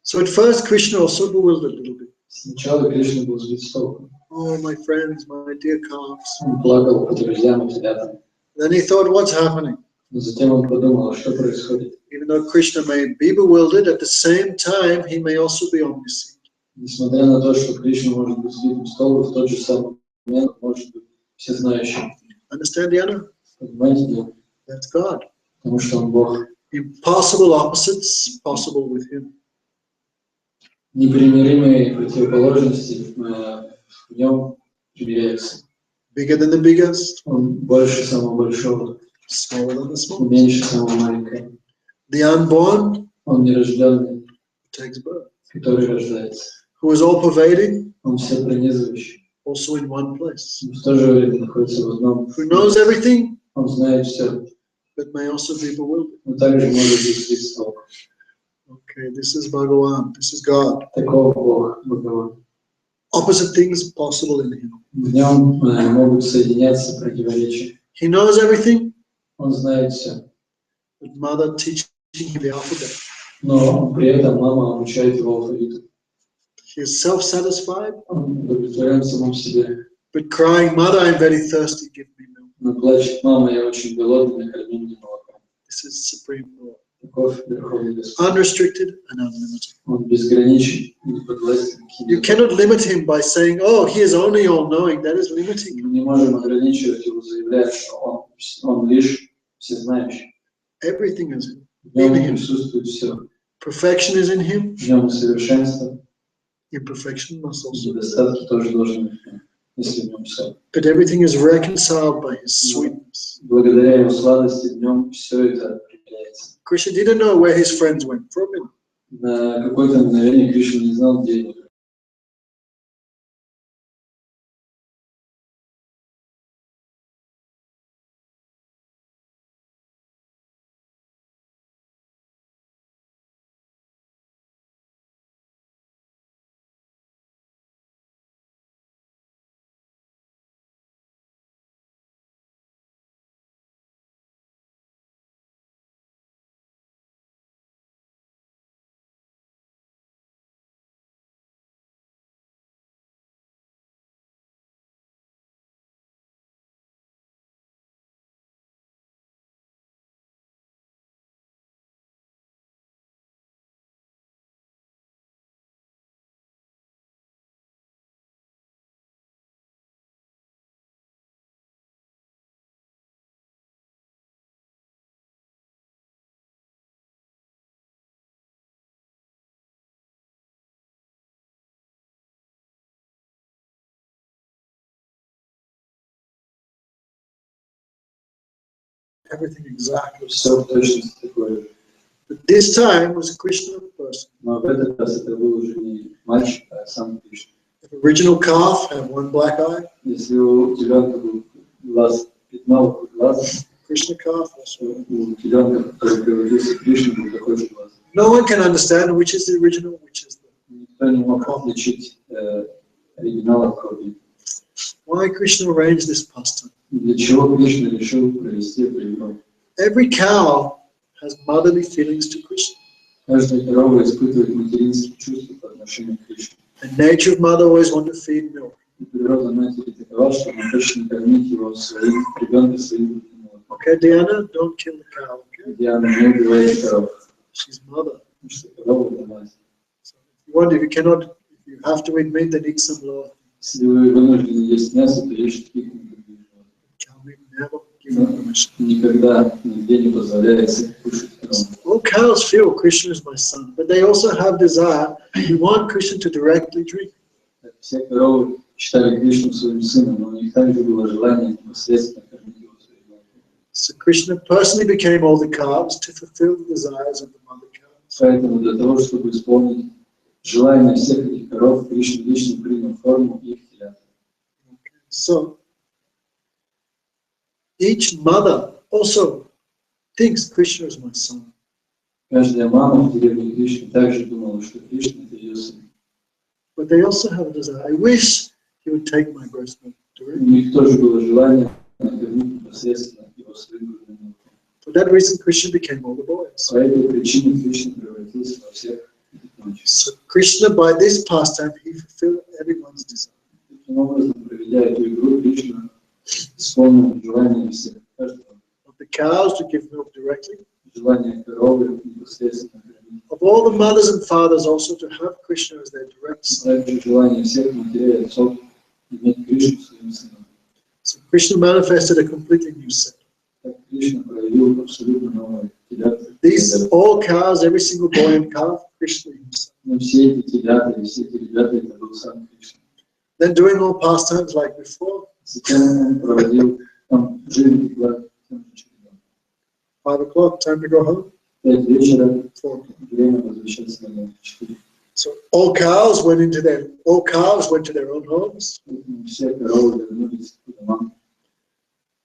So at first Krishna also bewildered a little bit. Сначала Кришна был сбит с толку. Oh, my friends, my dear calves. Он плакал по друзьям и ребятам. Then he thought, what's happening? Но затем он подумал, а что происходит? Even though Krishna may be bewildered, at the same time, he may also be omniscient. Несмотря на то, что Кришна может быть сбитым с толку, в тот же самый момент может быть всезнающим. Understand, Diana? Понимаете, да? That's God. Потому что он Бог. Impossible opposites, possible with him. Непримиримые противоположности в нем примиряются. Bigger than the biggest, Он больше самого большого, smaller than the smallest. меньше самого маленького. The unborn Он нерожденный, takes birth. который рождается. Who is all pervading, Он все пронизывающий. also in one place. В то же время находится в одном. Who knows everything, Он знает все, but may also be bewildered. но также может быть сбит с толку. Okay, this is Bhagavan, this is God. Таков Бог, Бхагаван. Opposite things possible in him. В нем могут соединяться противоречия. He knows everything, Он знает все, but mother teaching him the alphabet. но при этом мама обучает его алфавиту. He is self-satisfied, Он удовлетворен самому себе. but crying, mother, I'm very thirsty, give me milk. Но плачет: мама, я очень голодный, накорми меня молоком. This is Supreme Lord. Таков Верховный Господь. Unrestricted and unlimited. Он безграничен, не подвластен You никаким. cannot limit him by saying, oh, he is only all-knowing. That is limiting him. Мы не можем ограничивать его, заявляя, что он лишь всезнающий. Everything is in В нем him. присутствует все. Perfection is in him. В нем совершенство, Imperfection must also be there. недостатки тоже должны быть, если в нем все. But everything is reconciled by his sweetness. Благодаря его сладости в нем все это определяется. Krishna didn't know where his friends went for a minute. На какое-то мгновение Кришна не знал, где его. Everything exactly. Все в точности такое. But this time was a Krishna person. Но в этот раз это был уже не мальчик, а сам Кришна. The original calf had one black eye. Если у теленка был глаз, пятно вокруг глаза, Krishna calf also. у теленка, который превратился в Кришну, был такой же глаз. No one can understand which is the original, which is the. Никто не мог отличить оригинал от копии. Why Krishna arranged this pastime? Для чего Кришна решил провести эту игру? Every cow has motherly feelings to Krishna. Каждая корова испытывает материнские чувства по отношению к Кришне. The nature of mother always want to feed milk. И природа матери такова, что она хочет накормить его своим ребенком своим грудным молоком. Okay, Diana, don't kill the cow. Okay, Диана, не убивайте коров, she's mother. потому что корова это мать. So if you have to eat meat, then eat some lower. Если вы вынуждены есть мясо, то ешьте какие-нибудь другие животные. Cow meat never give up permission. Никогда, нигде не позволяется кушать корову. All cows feel Krishna is my son, but they also have desire. We want Krishna to directly drink. Все коровы считали Кришну своим сыном, но у них также было желание непосредственно кормить его своей молоком. So Krishna personally became all the calves to fulfill the desires of the mother cows. Поэтому для того, чтобы исполнить желания всех этих коров, Кришна лично принял форму их телят. So each mother also thinks Krishna is my son. Каждая мама в деревне Кришны также думала, что Кришна это ее сын. But they also have a desire. I wish he would take my breast milk У directly. них тоже было желание накормить непосредственно его своим грудным For that reason, Krishna became all the boys. По этой причине Кришна превратился во всех этих мальчиков. So Krishna, by this pastime, he fulfilled everyone's desire. Таким образом, проведя эту игру, Кришна исполнил желание всех, каждого. Of the cows to give milk directly. Желание коровы непосредственно кормить. Of all the mothers and fathers also to have Krishna as their direct son. Также желание всех матерей и отцов иметь Кришну своим сыном. So Krishna manifested a completely new set. Так Кришна проявил абсолютно новое телята. These all cows, every single boy and calf, Krishna himself. Но все эти телята и все эти ребята, это был сам Кришна. Then doing all pastimes like before. Затем он проводил там жизнь текла тем же чередом. 5 o'clock, time to go home. 5 вечера, 4 o'clock. время возвращаться домой. 4. So all cows went to their own homes, Все коровы вернулись к домам.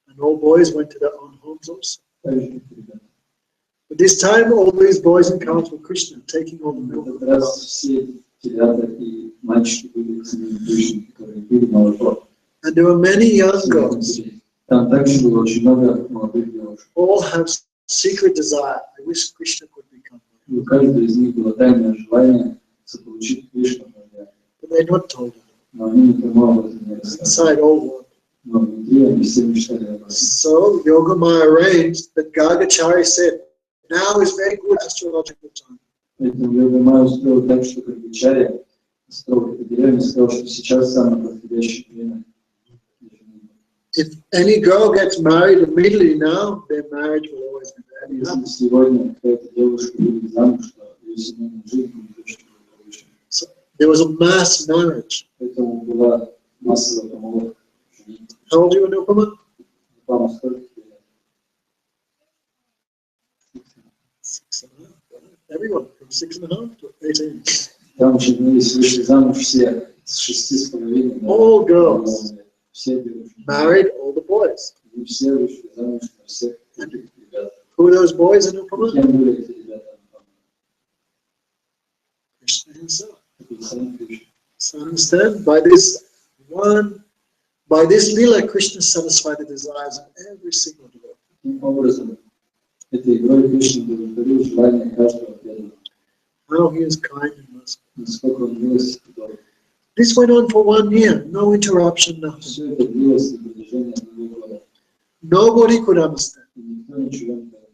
and all boys went to their own homes also. Так же, как и ребята. But this time, all these boys and cows were Krishna, taking all the milk. В этот раз все телята и мальчики были сыновьями Кришны, которые пили молоко. And there were many young girls. Там также было очень много молодых девушек. All have secret desire. They wish Krishna could become one. И у каждой из них было тайное желание заполучить Кришну. But they're not told it. Но они никому об этом не рассказывали. Inside all want. Но внутри они все мечтали об этом. So Yogamaya arranged that Gargachari said, now is very good astrological time. Поэтому Йога-майя устроил так, что Гаргачарья строил эту деревню и сказал, что сейчас самое подходящее время. If any girl gets married immediately now, their marriage will always be very Если happy. сегодня какая-то девушка выйдет замуж, то ее семейная жизнь будет очень благополучной. So there was a mass marriage. Поэтому была массовая помолвка. How old are you, Anupama? Вам сколько лет? 6.5. Everyone from 6.5 to 18. Там женились, вышли замуж все с 6,5. All girls. Все девушки. Married all the boys. И все вышли замуж на всех этих ребят. Who are those boys, Anupama? Кем были эти ребята? Krishna himself. Это сам Кришна. So understand, by this lila, Krishna satisfied the desires of every single devotee. Таким образом, этой игрой Кришна удовлетворил желание каждого преданного. How he is kind and merciful. Насколько он милостив. This went on for 1 year, no interruption, nothing. Все это длилось на протяжении одного года. Nobody could understand. И никто ничего не понял.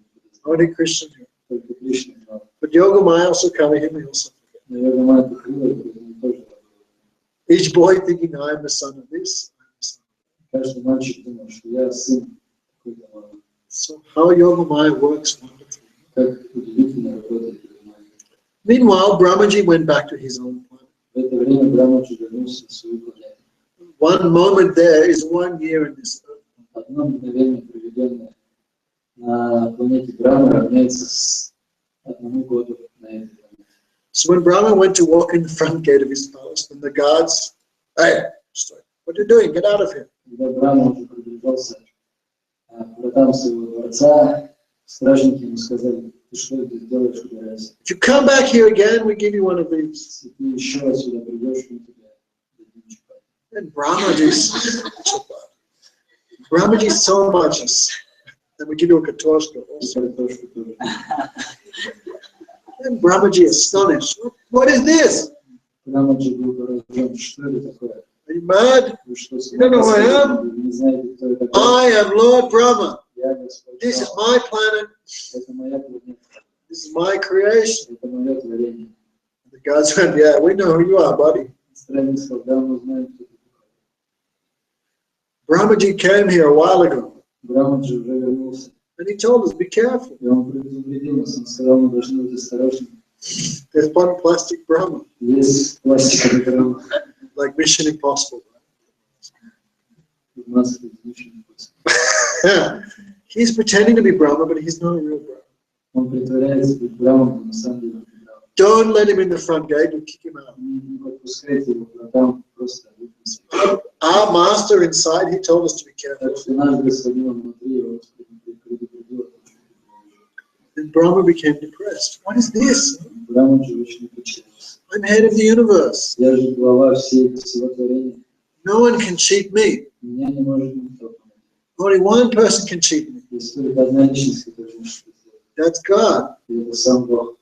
Only Krishna knew. Только Кришна знал. But Yogamaya also covered him, he also forget. Но Йога-майя покрыла это, поэтому тоже так было. Each boy thinking, I am the son of this, I am the son of Каждый мальчик думал, что я сын какой-то мамы. that. So how Yogamaya works wonderfully. Как удивительно работает Йога-майя. Meanwhile, Brahmaji went back to his own planet. В это время Брахмаджи вернулся в свою планету. 1 moment there is 1 year in this earth. Одно мгновение, проведенное на планете Брахма, равняется с 1 году на этой планете. So when Brahma went to walk in the front gate of his palace, then the guards, hey, stop. What are you doing? Get out of here. Когда Брахма уже приближался к вратам своего дворца, стражники ему сказали: ты что здесь делаешь, убирайся? If you come back here again, we give you one of these. Если ты еще раз сюда придешь, мы тебе дадим чапать. And Brahmaji so much. Then we give you a katoshka also. Картошку тоже. And Brahmaji astonished. What is this? Брахмаджи был поражен: что это такое? Are you mad? Вы что, с You don't know who I am? Вы не знаете, кто я такой? I am Lord Brahma. Я Господь This is Брахма. my planet. Это моя планета. This is my creation. Это мое творение. The guards went, yeah, we know who you are, buddy. Стражник сказал: да, мы знаем, кто ты такой. Brahmaji came here a while ago. Брахмаджи уже вернулся. And he told us, be careful. И он предупредил нас, он сказал: мы должны быть осторожны. There's one plastic Brahma, Есть пластиковый грамм. like Mission Impossible. В маске излученный пластик. He's pretending to be Brahma, but he's not a real Brahma. Он притворяется быть брамом, но на самом деле он не брам. Don't let him in the front gate, we'll kick him out. Не подпускайте его к вратам, просто выпустите. Our master inside, he told us to be careful. Так что наш господин внутри его предупредил. And Brahma became depressed. What is this? Брахмаджи очень печалился. I'm head of the universe. Я же глава всего творения. No one can cheat me. Меня не может никто понять. Only one person can cheat me. Есть только одна личность, которая может это сделать. That's God. И это сам Бог.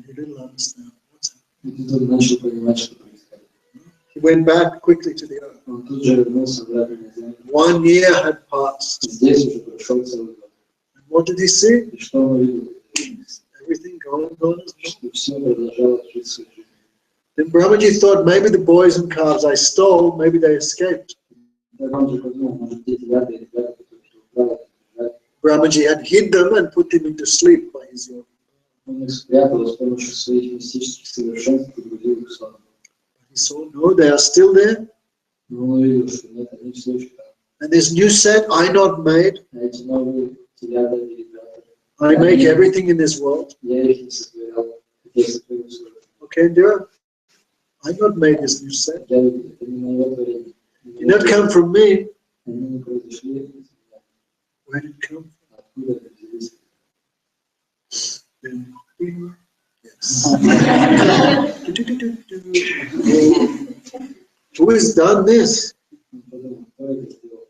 He didn't understand what's happening. И тут он начал понимать, что происходит. He went back quickly to the earth. Он тут же вернулся обратно на землю. 1 year had passed. Здесь уже прошел целый год. And what did he see? И что он увидел? Everything going on as normal. Что все продолжало жить своей жизнью. Then Brahmaji thought maybe the boys and calves I stole, maybe they escaped. Так он же подумал, может, те ребята, которые украли, бежали. Brahmaji had hid them and put them into sleep by his yoga. Он их спрятал с помощью своих мистических совершенств, погрузил их в сон. He saw, no, they are still there. Но он увидел, что нет, они все еще там. And this new set I not made. А эти новые телята и ребята, I make everything in this world. я их не сотворял, я сотворил свой. Okay, dear? I not made this new set. Это не мое творение. Did not come from me. Они не произошли от меня. Where did it come from? Откуда они взялись? Yes. Who has done this? Он подумал, кто это сделал?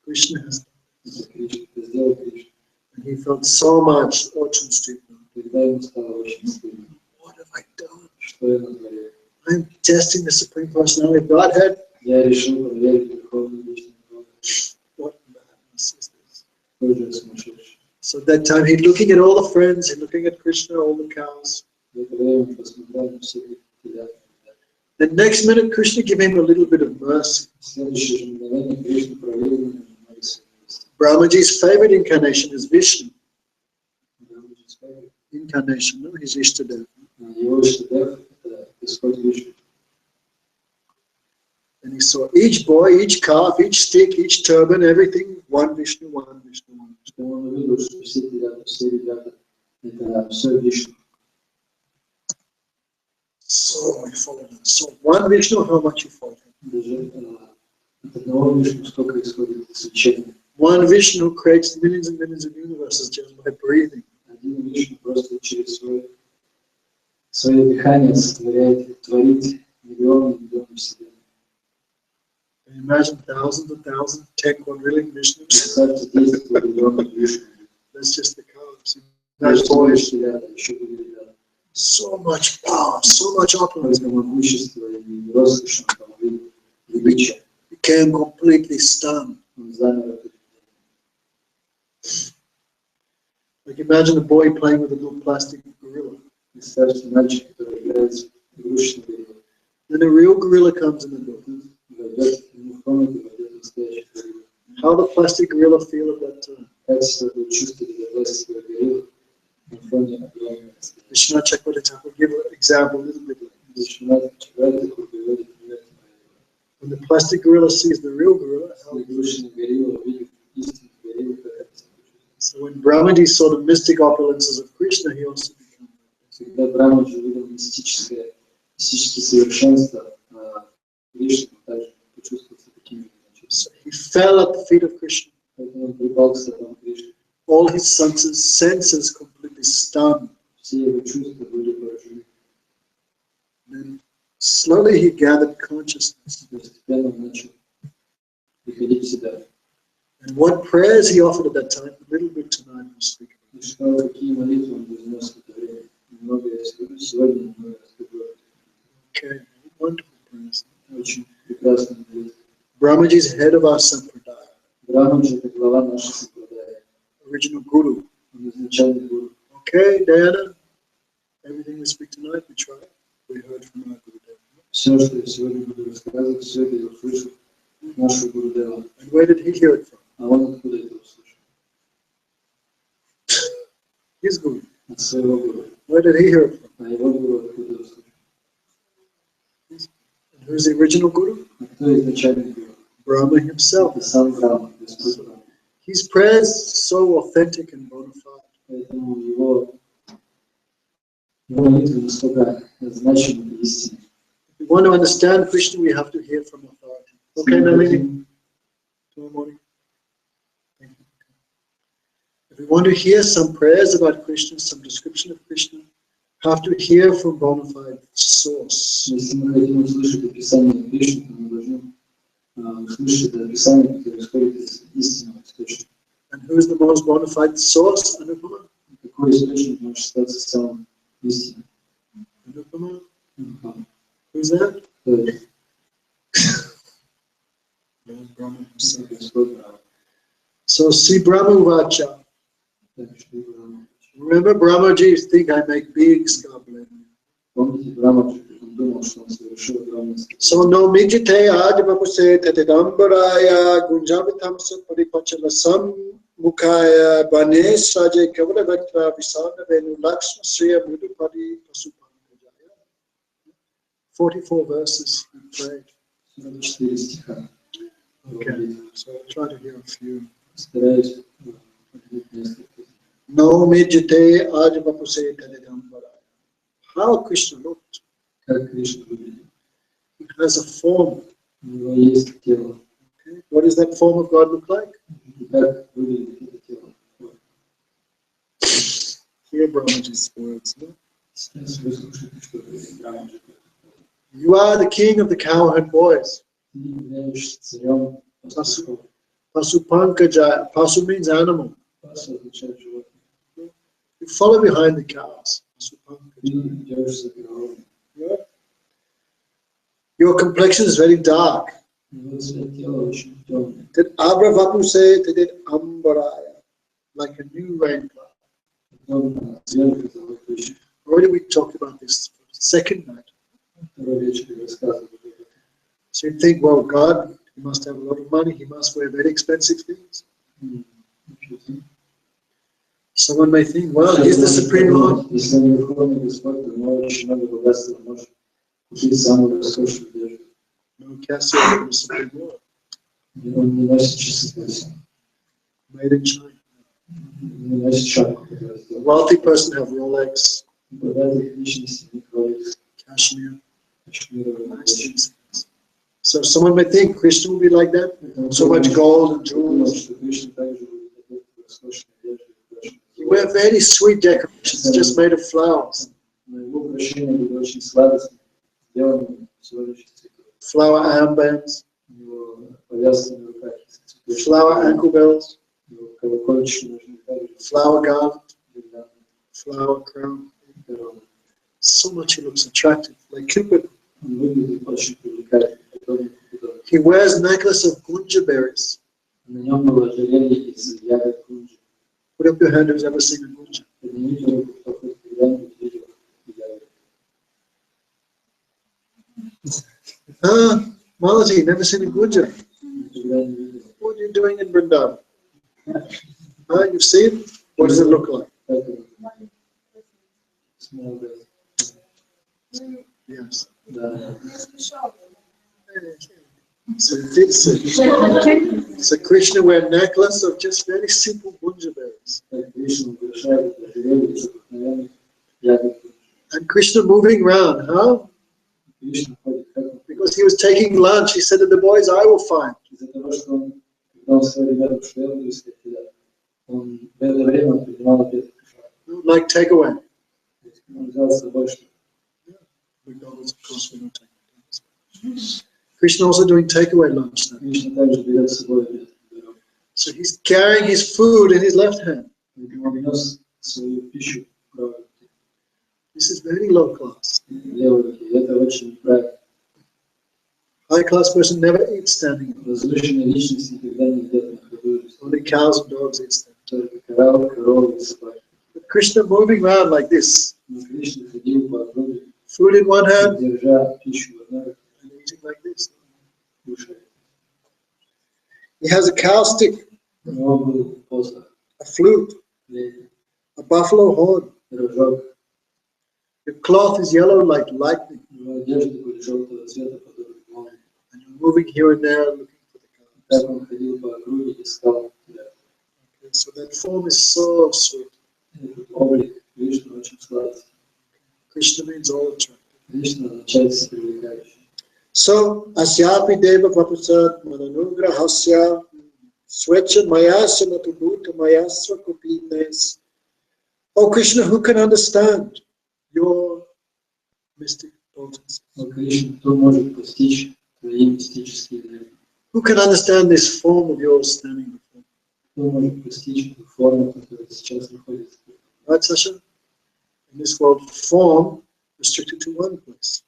Krishna has. Это Кришна, это сделал Кришна. And he felt so much очень стыдно. Тогда ему стало очень стыдно. What have I done? Что я натворил? I'm testing the Supreme Personality of Godhead. Я решил проверить Верховную Личность Бога. What madness is this? Какой же сумасшедший. So at that time, he's looking at all the friends, he's looking at Krishna, all the cows. В это время он посмотрел на всех телят. The next minute, Krishna gave him a little bit of mercy. В следующее же мгновение Кришна проявил ему немного совести. Brahmaji's favorite incarnation is Vishnu. Incarnation, no? He's Ishtadev. Его Иштадев – это Господь Вишну. And he saw each boy, each calf, each stick, each turban, everything, one Vishnu, one Vishnu, one Vishnu. Что он увидел, что все ребята – это все Вишну. So many followers. So one Vishnu, how much you follow him? Даже от одного Вишну сколько исходит свечения. One Vishnu creates millions and millions of universes just by breathing. Один Вишну просто через свое дыхание сотворяет, творит миллионы вселенных. Can you imagine thousands and thousands, 10 quadrillion Vishnus? Представьте 10 миллионов Вишну. That's just the cows. Даже That's boys. телята, еще были ребята. So much power, so much opulence. Только могущество и роскошь он там видел, величие. Became completely stunned. Он замер от этого. Like imagine a boy playing with a little plastic gorilla. Представьте мальчик, который играет с игрушечным гориллой. Then a real gorilla comes in the door. Войдет ему в комнату, войдет настоящий горилла. How the plastic gorilla feel at that time? Как себя будет чувствовать эта пластиковая горилла на фоне огромного расстояния? Vishnu Chakravarti will give an example a little bit like this. Вишванат Чакраварти приводит пример. When the plastic gorilla sees the real gorilla, how it feels. Игрушечный горилла увидит истинный гориллу, как это себя чувствует. So when Brahmaji saw the mystic opulences of Krishna, he also became like Когда Брахмаджи увидел мистические совершенства Кришны, он также почувствовал себя таким же. so he fell at the feet of Krishna. Поэтому он припал к стопам Кришны. All his senses completely stunned. Все его чувства были поражены. Then slowly he gathered consciousness. Постепенно он начал приходить в себя. And what prayers he offered at that time, a little bit tonight we'll speak about. И что, какие молитвы он вознес в это время. Немного я сегодня немного расскажу. Okay, wonderful prayers. Очень прекрасная молитва. Brahmaji is head of our sampradaya, Брахмаджи – это глава нашей сампрадаи. original guru. Он изначальный гуру. Okay, Diana, everything we speak tonight, we try. We heard from our Guru Deva. Все, что я сегодня буду рассказывать, все это я услышал от нашего Гурудева. And where did he hear it from? А он откуда это услышал? His guru. От своего гуру. Where did he hear it from? А его гуру откуда услышал? And who's the original guru? А кто изначальный гуру? Brahma himself. Это сам Брахма, Господь Брахма. His prayers so authentic and bona fide. Поэтому его молитвы настолько значимы и истинны. If we want to understand Krishna, we have to hear from authority. Okay, Nalini? Tomorrow morning. Thank you. If we want to hear some prayers about Krishna, some description of Krishna, have to hear from bona fide source. Если мы хотим услышать описание Кришны, то мы должны услышать описание, которое исходит из истинного источника. And who is the most bona fide source? Anupama. Какой источник может считаться самым истинным? Anupama. Who's that? So see Brahma Vacha. Remember Brahmaji used to think I make big scablet. So no mijite adivapuse tedambaraya gunjavitamsa paripachala sammukaya bane saje kavara vektra visana venu lakshma sriya mudupadi pasupankajaya. 44 verses we prayed. Okay, so I'll try to hear a few. No mijite adivapuse tedambaraya. How Krishna looked. It has a form. Okay. What does that form of God look like? Hear Brahmaji's words. No? You are the king of the cowherd boys. Pasupankajaya. Pasu means animal. You follow behind the cows. Yeah. Your complexion is very dark. Did Abravapu say they did Ambaraya, like a new rain cloud? Already we talked about this second night. So you think, well, God, he must have a lot of money, he must wear very expensive things. Someone may think, well, he's the Supreme Lord. No, Cassia is the Supreme Lord. Made in China. A wealthy person have Rolex, cashmere, nice things. So someone may think Krishna will be like that, so much gold and jewels. You wear very sweet decorations, just made of flowers. Flower armbands, flower ankle bells, flower garland, flower crown. So much he looks attractive, like Cupid. He wears a necklace of gunja berries. Put up your hand who's ever seen a gunja. Malaji, never seen a gunja. What are you doing in Vrindavan? You've seen? What does it look like? Yes. So Krishna wear a necklace of just very simple gunja berries. And Krishna moving around, huh? Because he was taking lunch, he said to the boys, I will find. Like takeaway. McDonald's, of course, we don't take. Krishna also doing takeaway lunch now. So he's carrying his food in his left hand. This is very low class. High class person never eats standing up. Only cows and dogs eat standing. But Krishna moving around like this. Food in one hand and eating like this. He has a cow stick, a flute, a buffalo horn. Your cloth is yellow like lightning. And you're moving here and there looking for the cows. Okay, so that form is so sweet. Krishna means all attractive. So, asyapi deva vapusat mananugrahasya swecha mayasya natubhuta mayasva kupines. Oh Krishna, who can understand your mystic potency? О, Кришна, кто может постичь твои мистические знания? Who can understand this form of yours standing before me? Кто может постичь эту форму, которая сейчас находится? Right, Sasha? In this world, form restricted to one place.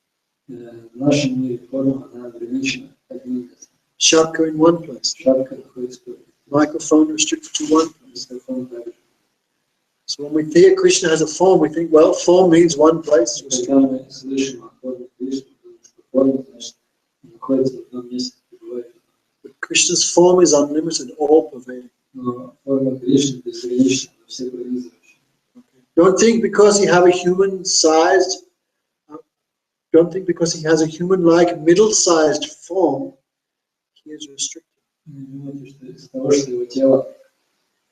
В нашем мире форма, она ограничена одним местом. Shapka in one place. Шапка находится в Microphone restricted to one place. микрофон также. So when we hear Krishna has a form, we think, well, form means one place. Когда мы слышим о форме Кришны, потому что форма, значит, находится в одном месте, пребывает. But Krishna's form is unlimited, all-pervading. Но форма Кришны безгранична, она всепронизывающая. Don't think because he have a human-sized, don't think because he has a human-like middle-sized form, he is restricted. Не думайте, что из-за того, что его тело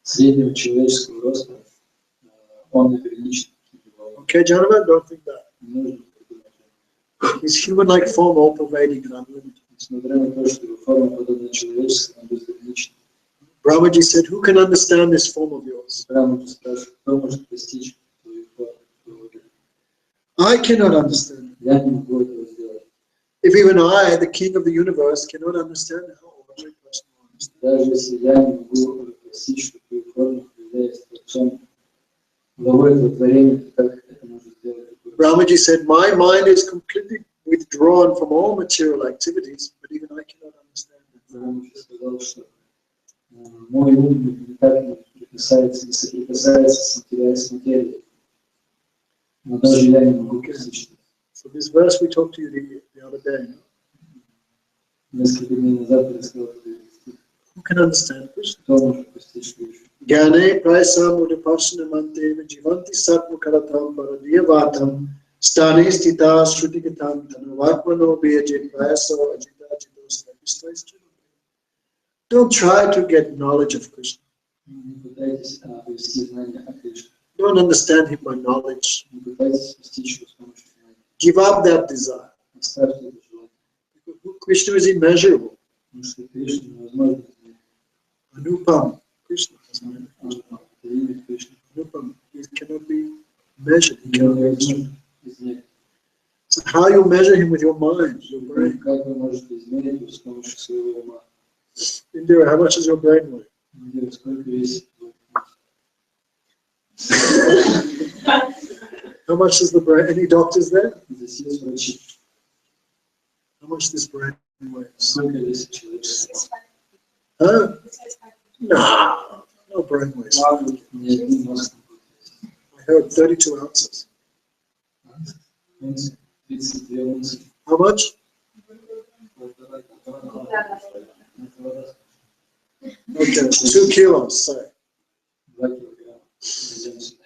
среднего человеческого роста, он ограничен. Okay, gentlemen, don't think that. Не нужно придумать. His human-like form, all-pervading and unlimited. Несмотря на то, что его форма подобна человеческой, она безгранична. Brahmaji said, who can understand this form of yours? Брахма спрашивает, кто может постичь твою форму? I cannot understand it. Я не могу этого сделать. If even I, the king of the universe, cannot understand it, how ordinary person will understand? Даже если я не могу постичь, что твою форму является Творцом, главой этого творения, то как это может сделать? Brahmaji said, my mind is completely withdrawn from all material activities, but even I cannot understand it. Брахма сказал, что мой ум никак не соприкасается с материей. Но даже я не могу постичь. So this verse we talked to you the other day. Несколько дней назад я рассказал, Who can understand Krishna? кто может постичь Кришну. Gyane praisam udipasana mante jivanti satmukaratam paradiyavatam stane stita shrutigatam tanavatmano beje prayaso ajita jitos legistais. Don't try to get knowledge of Krishna. Не пытайтесь обрести знания о Кришне. Don't understand him by knowledge. Не пытайтесь постичь его с помощью знания. Give up that desire. Оставьте это желание. Krishna is immeasurable. Потому что Кришну невозможно измерить. Anupam. Krishna is Это имя Кришны. Anupam. He cannot be measured. He cannot be Невозможно измерить. So how you measure him with your mind, your brain? Как вы можете измерить его с помощью своего ума? Indira, how much is your brain weigh? Где сколько весит твой ум? How much is the brain? Any doctors there? Здесь есть врачи. How much this brain weighs? Сколько весит человечество? Huh? No brain weighs. Ни один мозг не будет весить. I heard 32 ounces. 32 унции. How much? Okay, 2 kilos, say. 2 килограмма. Идем сюда.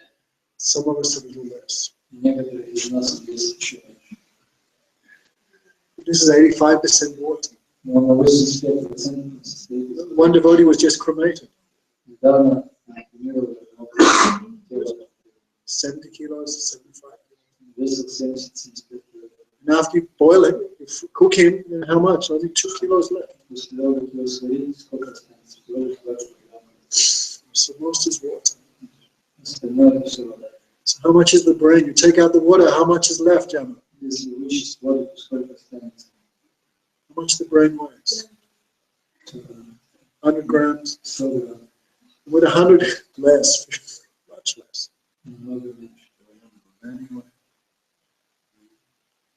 Some of us a little less. Некоторые из нас весят еще меньше. This is 85% water. Но на 85% состоит из One devotee was just cremated. недавно кремировали тело. 70 kilos, 75 kilos. Весил 70-75 килограмм. And after you boil it, you cook him, then how much? Only 2 kilos left. После того, как его сварить, сколько останется? Всего лишь 2 килограмма. So most is water. Остальное все вода. So how much is the brain? You take out the water, how much is left, Jama? Если вычесть воду, то сколько останется? How much the brain weighs? 100 grams. 100 грамм. With 100 less, much less. Немного меньше. Anyway.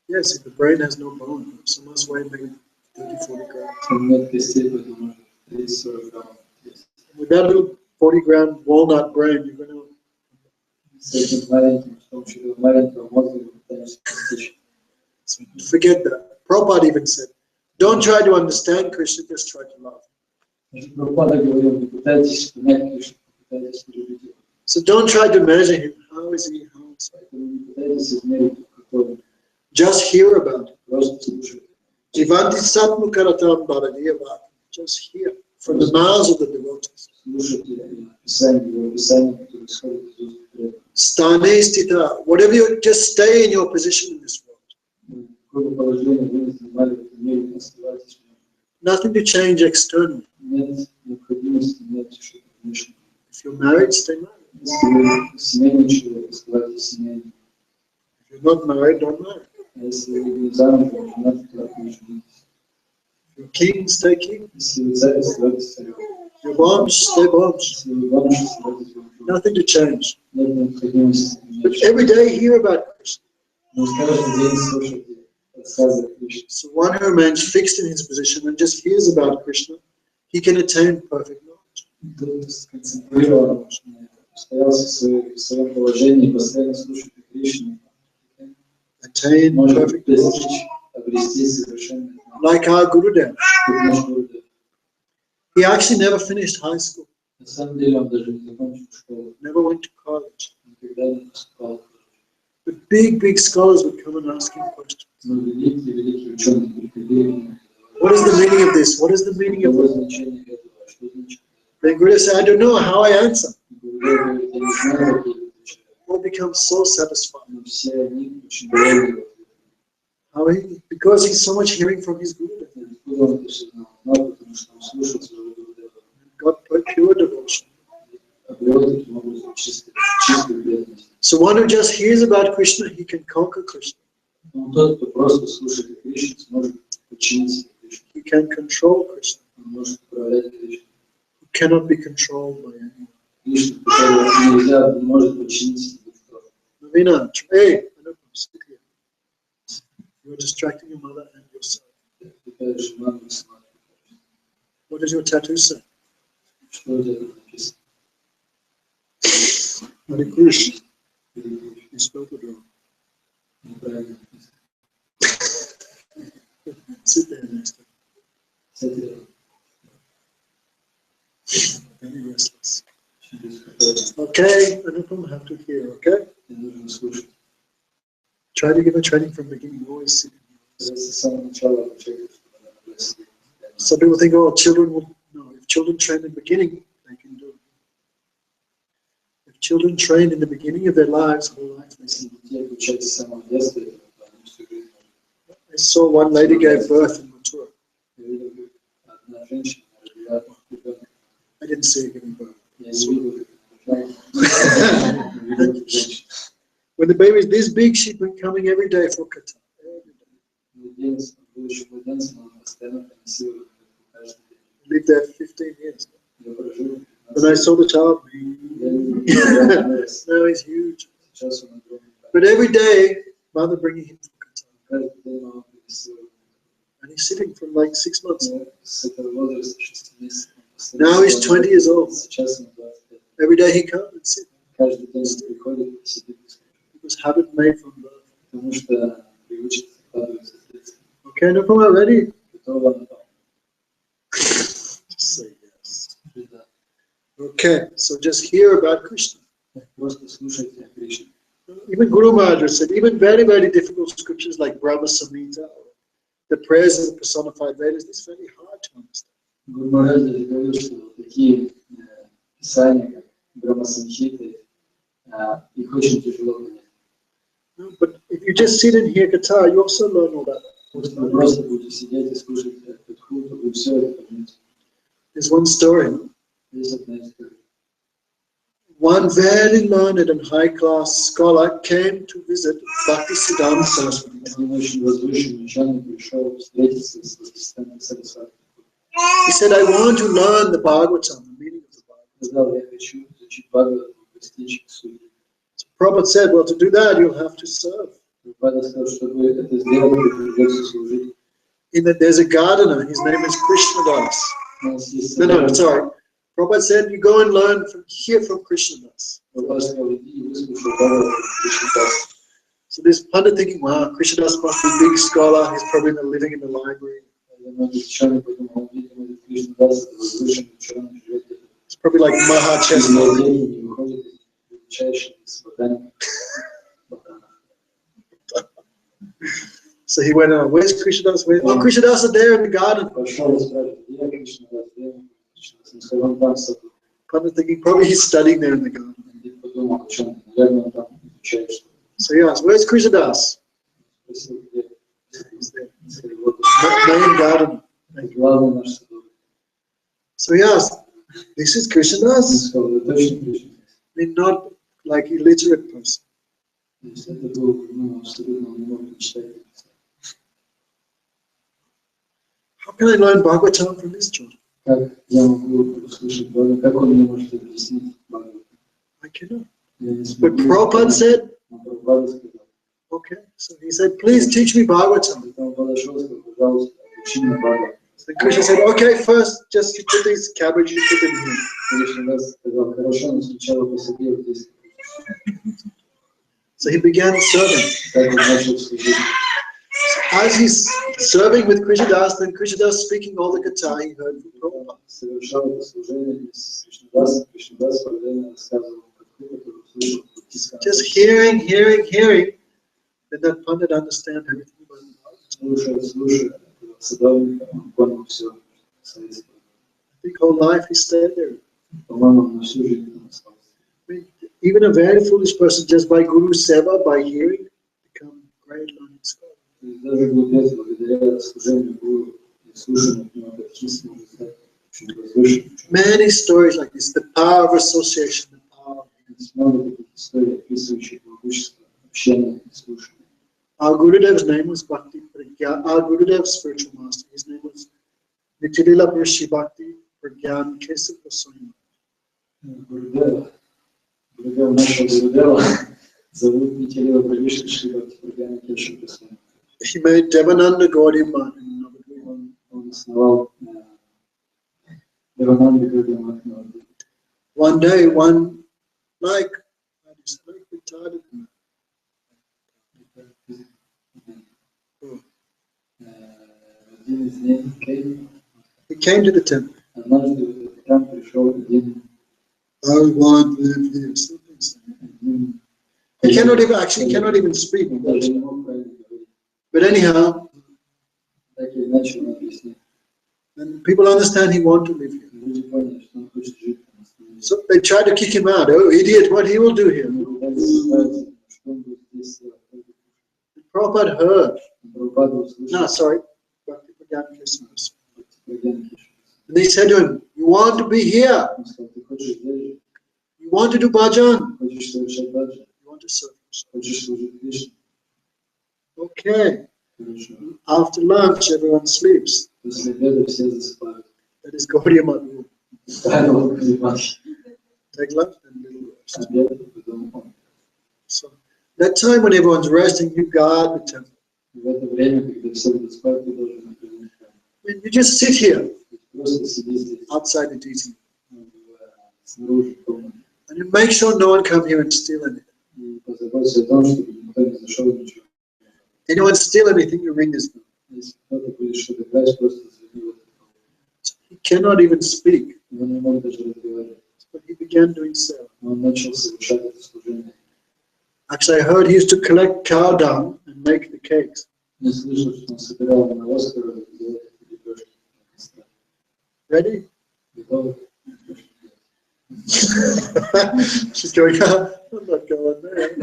Yes, if the brain has no bone, so must weigh maybe 30-40 grams. Там нет костей, поэтому может 30-40 граммов есть. With that little 40-gram walnut brain, you're going to... С этим маленьким, с помощью этого маленького мозга мы пытаемся постичь. So forget that. Prabhupada even said, don't try to understand Krishna, just try to love. Прабхупада говорил, не пытайтесь понять Кришну, пытайтесь полюбить его. So don't try to measure him. How is he? How is he? Поэтому не пытайтесь измерить, какой он. Just hear about it. Просто слушайте. Jivanti satmukaratam bharadiyava. Just hear from the mouths of the devotees. Слушайте его описание, которое исходит из уст преданных. Stane stita. Whatever you, just stay in your position in this world. Какое положение вы не занимали в этом мире, оставайтесь в нем. Nothing to change externally. Нет необходимости менять что-то внешнее. If you're married, stay married. Если вы семейный человек, оставайтесь семейным. If You're not married, don't marry. Если вы замужем, женаты, то не женитесь. You're king, stay king. Если вы царь, оставайтесь царем. You're bombs, stay bombs. Если вы бомж, оставайтесь бомжом. Nothing to change. Нет необходимости But менять. every day hear about Krishna. Но каждый день слушайте рассказы о Кришне. So one who remains fixed in his position and just hears about Krishna, he can attain perfect knowledge. Кто сконцентрирован, устоялся в своем положении и постоянно слушает о Кришне, Attain может perfect достичь, knowledge. обрести совершенное. Like our Gurudev. Как наш Гурудев. He actually never finished high school, На самом деле он даже не закончил школу, never went to college. никогда не поступал. But big scholars would come and ask him questions. Но великие ученые приходили. What is the meaning of this? What is the meaning of Каково this? значение этого? Что значит? Then Gurudev said, I don't know how I answer. Гурудев говорит, я не знаю, как я отвечаю. All becomes so satisfied. Но все они очень довольны. How because he's so much hearing from his Gurudev. Откуда он это все знал? Знал, потому что он слушал своего Гурудева. Got pure devotion. Обрел таким образом чистую преданность. So one who just hears about Krishna, he can conquer Krishna. Но тот, кто просто слушает о Кришне, сможет подчиниться Кришне. He can control Krishna. Он может управлять Кришной. He cannot be controlled by anyone. Кришне, которого нельзя, не может подчиниться никто. Navina, hey, sit here. You're distracting your mother and yourself. Такая жена сама. What does your tattoo say? Что у тебя тут написано? Hare Krishna. You spelled it wrong. Неправильно написано. Sit there next time. Кстати, Very restless. через какое-то Okay, Anupam, have to hear, okay? нужно слушать. Try to give a training from beginning, always sit. С самого начала обучать, чтобы она была сидеть. Some people think, oh, children will, no, if children train in the beginning, they can do it. If children train in the beginning of their lives, whole life, they Если can. детей обучать с самого детства, то они всю жизнь могут. I saw one lady gave birth in Mathura. Я видел, как одна женщина родила ребенка. I didn't see her giving birth. Я не видел, как она рожала. When the baby is this big, she'd been coming every day for kata. Младенец, будущий младенец, он постоянно приносил его каждый день. Lived there 15 years. Я прожил When I saw the child, now he's huge. Сейчас он огромный. But every day, mother bringing him for kata. Каждый день мама приносила его. And he's sitting from like 6 months. С этого возраста 6 месяцев. Now he's 20 years old. Сейчас ему 25. Every day he comes and sits. Каждый день он приходит и сидит. It was habit made from birth. Потому что привычки закладываются в детстве. Okay, no problem, ready? Готово на том. Just say yes. Да. Okay, so just hear about Krishna. Просто слушайте о Кришне. Even Guru Maharaj said, even very difficult scriptures like Brahma Samhita, or the prayers of the personified Vedas, it's very hard to understand. Гуру Махарадж говорил, что вот такие писания, как Брахма-самхиты, их очень тяжело понять. No, but if you just sit and hear guitar, you also learn all that. Если вы просто будете сидеть и слушать этот ху, то вы все это поймете. There's one story. Есть одна история. One very learned and high-class scholar came to visit Bhaktisiddhanta Saraswati. Один очень возвышенный ученый пришел встретиться с Бхактисидантой Сарасвати. He said, I want to learn the Bhagavatam, the meaning of the Bhagavatam. Сказал, я хочу изучить Бхагаватам, постичь суть. So Prabhupada said, well, to do that, you'll have to serve. Прабхупада сказал, чтобы это сделать, придется служить. In that there's a gardener, his name is Krishnadas. У нас есть No, sorry. Prabhupada said, you go and learn from here from Krishnadas. Прабхупада сказал, иди и выслушай Бхагаватам Кришнадаса. So this Pandit thinking, wow, Krishnadas must be a big scholar, he's probably living in the library. Ученый подумал, видимо, этот Кришнадас, это возвышенный ученый, живет It's probably like Maha в Chestnut. день, не выходит из величайших из ботаников. So he went on, where's Krishnadas? Oh, Krishnadas are there in the garden. Пошел и спрашивает, где Кришнадас, где Кришнадас? Он сказал, он там в саду. Pandit thinking, probably he's studying there in the garden. И подумал, ученый, наверное, он там изучает что-то. So he asked, where's Krishnadas? Спросил, где? He's there. Сказал, вот Main garden. главный наш садовник. So he asked, this is Он Krishnadas? сказал, это точно Кришнадас. I mean, not like illiterate person. То есть это было, ну, абсолютно не мог мечтать. How can I learn Bhagavatam from this children? Как я могу услышать Бога, как он мне может объяснить Бога? I cannot. Я не But смогу. Prabhupada said, Но Прабхупада сказал, okay. So he said, please teach me Bhagavatam. когда он подошел и сказал, пожалуйста, учи меня Бога. And Krishna said, okay, first just you put these cabbages, you put them here. Кришна сказал, хорошо, но сначала посади вот здесь. So he began serving. Так он начал служить. As he's serving with Krishnadas, then Krishnadas speaking all the katha he heard from Prabhupada. Совершал это служение вместе с Кришнадасом. Кришнадас параллельно рассказывал, который услышал пути сказания. Just hearing, then that Pandit understand everything about Bhagavatam. Слушая, садовника, он понял все. I think whole life he stayed there. По-моему, он на всю жизнь там остался. I mean, even a very foolish person, just by Guru Seva, by hearing, become great learning scholar. Даже глупец, благодаря служению Гуру и слушанию к нему, практически может стать очень возвышенным. Many stories like this, the power of association, the power of Много таких историй, описывающих могущество общения и слушания. Our Gurudev's name was Bhakti Pragyan. Our Gurudev's spiritual master, his name was Nitilila Rishi Bhakti Pragyan Kesab Goswami. Гурудева нашего Гурудева зовут Нитилила Приши Шри Прагяна Кеши Госвами. He made Devananda Gaudiya Math in Navadvip. Он основал Девананда Гауdiya Math in Navadvip. One day, one retarded man. Один из них He came to the temple. однажды в этот храм пришел один I want to live here. Something. He cannot even speak. даже не мог правильно говорить. But anyhow, Так или иначе он объяснил. and people understand he want to live here. Люди поняли, что он хочет жить там. So they tried to kick him out. Oh, idiot! What he will do here? Что он будет здесь делать? Prabhupada heard. Прабхупада услышал. No, sorry. Bhakti Pragyan Kesab Goswami. Прагяна Кеши. And they said to him, you want to be here. Он сказал, ты хочешь здесь жить? You want to do bhajan. Хочешь совершать баджан? You want to serve Krishna. Хочешь служить Кришне? Okay. Хорошо. After lunch, everyone sleeps. После обеда все засыпают. That is Gaudiya Math. Правило Гурудевахи. Take lunch and little rest. Обед, потом он. So that time when everyone's resting, you guard the temple. В это время, когда все будут спать, ты должен напрямую храм. I mean, you just sit here Просто сиди здесь, outside the DT снаружи комнаты. and you make sure no one come here and steal anything. И позаботься о том, чтобы никто не зашел ничего. Anyone steal anything, you ring this bell. Если кто-то будет что-то красть, просто звони в этот колокол. So he cannot even speak, Он не мог даже разговаривать. but he began doing so. Но он начал совершать это служение. Actually, I heard he used to collect cow dung and make the cakes. Я слышал, что он собирал навоз, который делает лепешки на костре. Ready? Готовы? She's going, I'm not going there.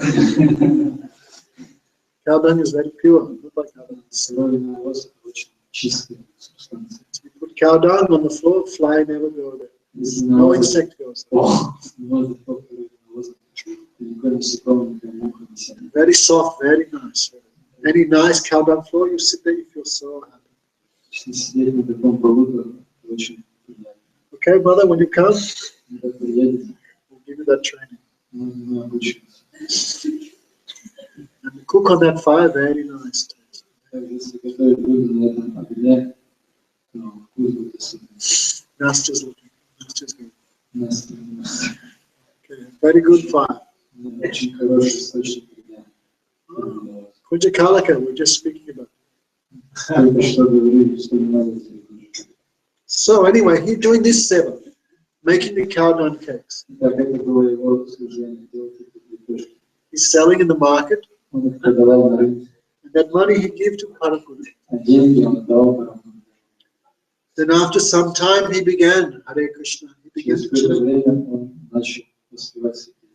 Cow dung is very pure, not like cow dung. So Сырой навоз — это очень чистая субстанция. you put cow dung on the floor, fly never go there. Если No навоз insect goes there. навоз попадает навоз, никакой насекомый, никакая муха не сядет. Very soft, very nice. Any nice cow dung floor, you sit there, you feel so happy. Если сидеть на таком полу, то очень приятно. Okay, mother, when you come, Когда приедете, we'll give you that training. мы обучимся. And cook on that fire, very nice. Также, если готовить блюдо на этом огне, то вкус будет особенный. Nasta's looking. Nasta's good. Нас Okay, very good fire. очень хороший источник огня. Kunjakalaka, we're just speaking about. Только что говорили, что не надо делать. So anyway, he's doing this seven, making the cow dung cakes. Так, это было его служение, делать эти лепешки. He's selling in the market, Он их продавал на рынке, and that money he gave to Parakuni. а деньги он отдал Брахману. Then after some time, he began Hare Krishna. He began Через to какое-то chant. время он начал воспевать святые.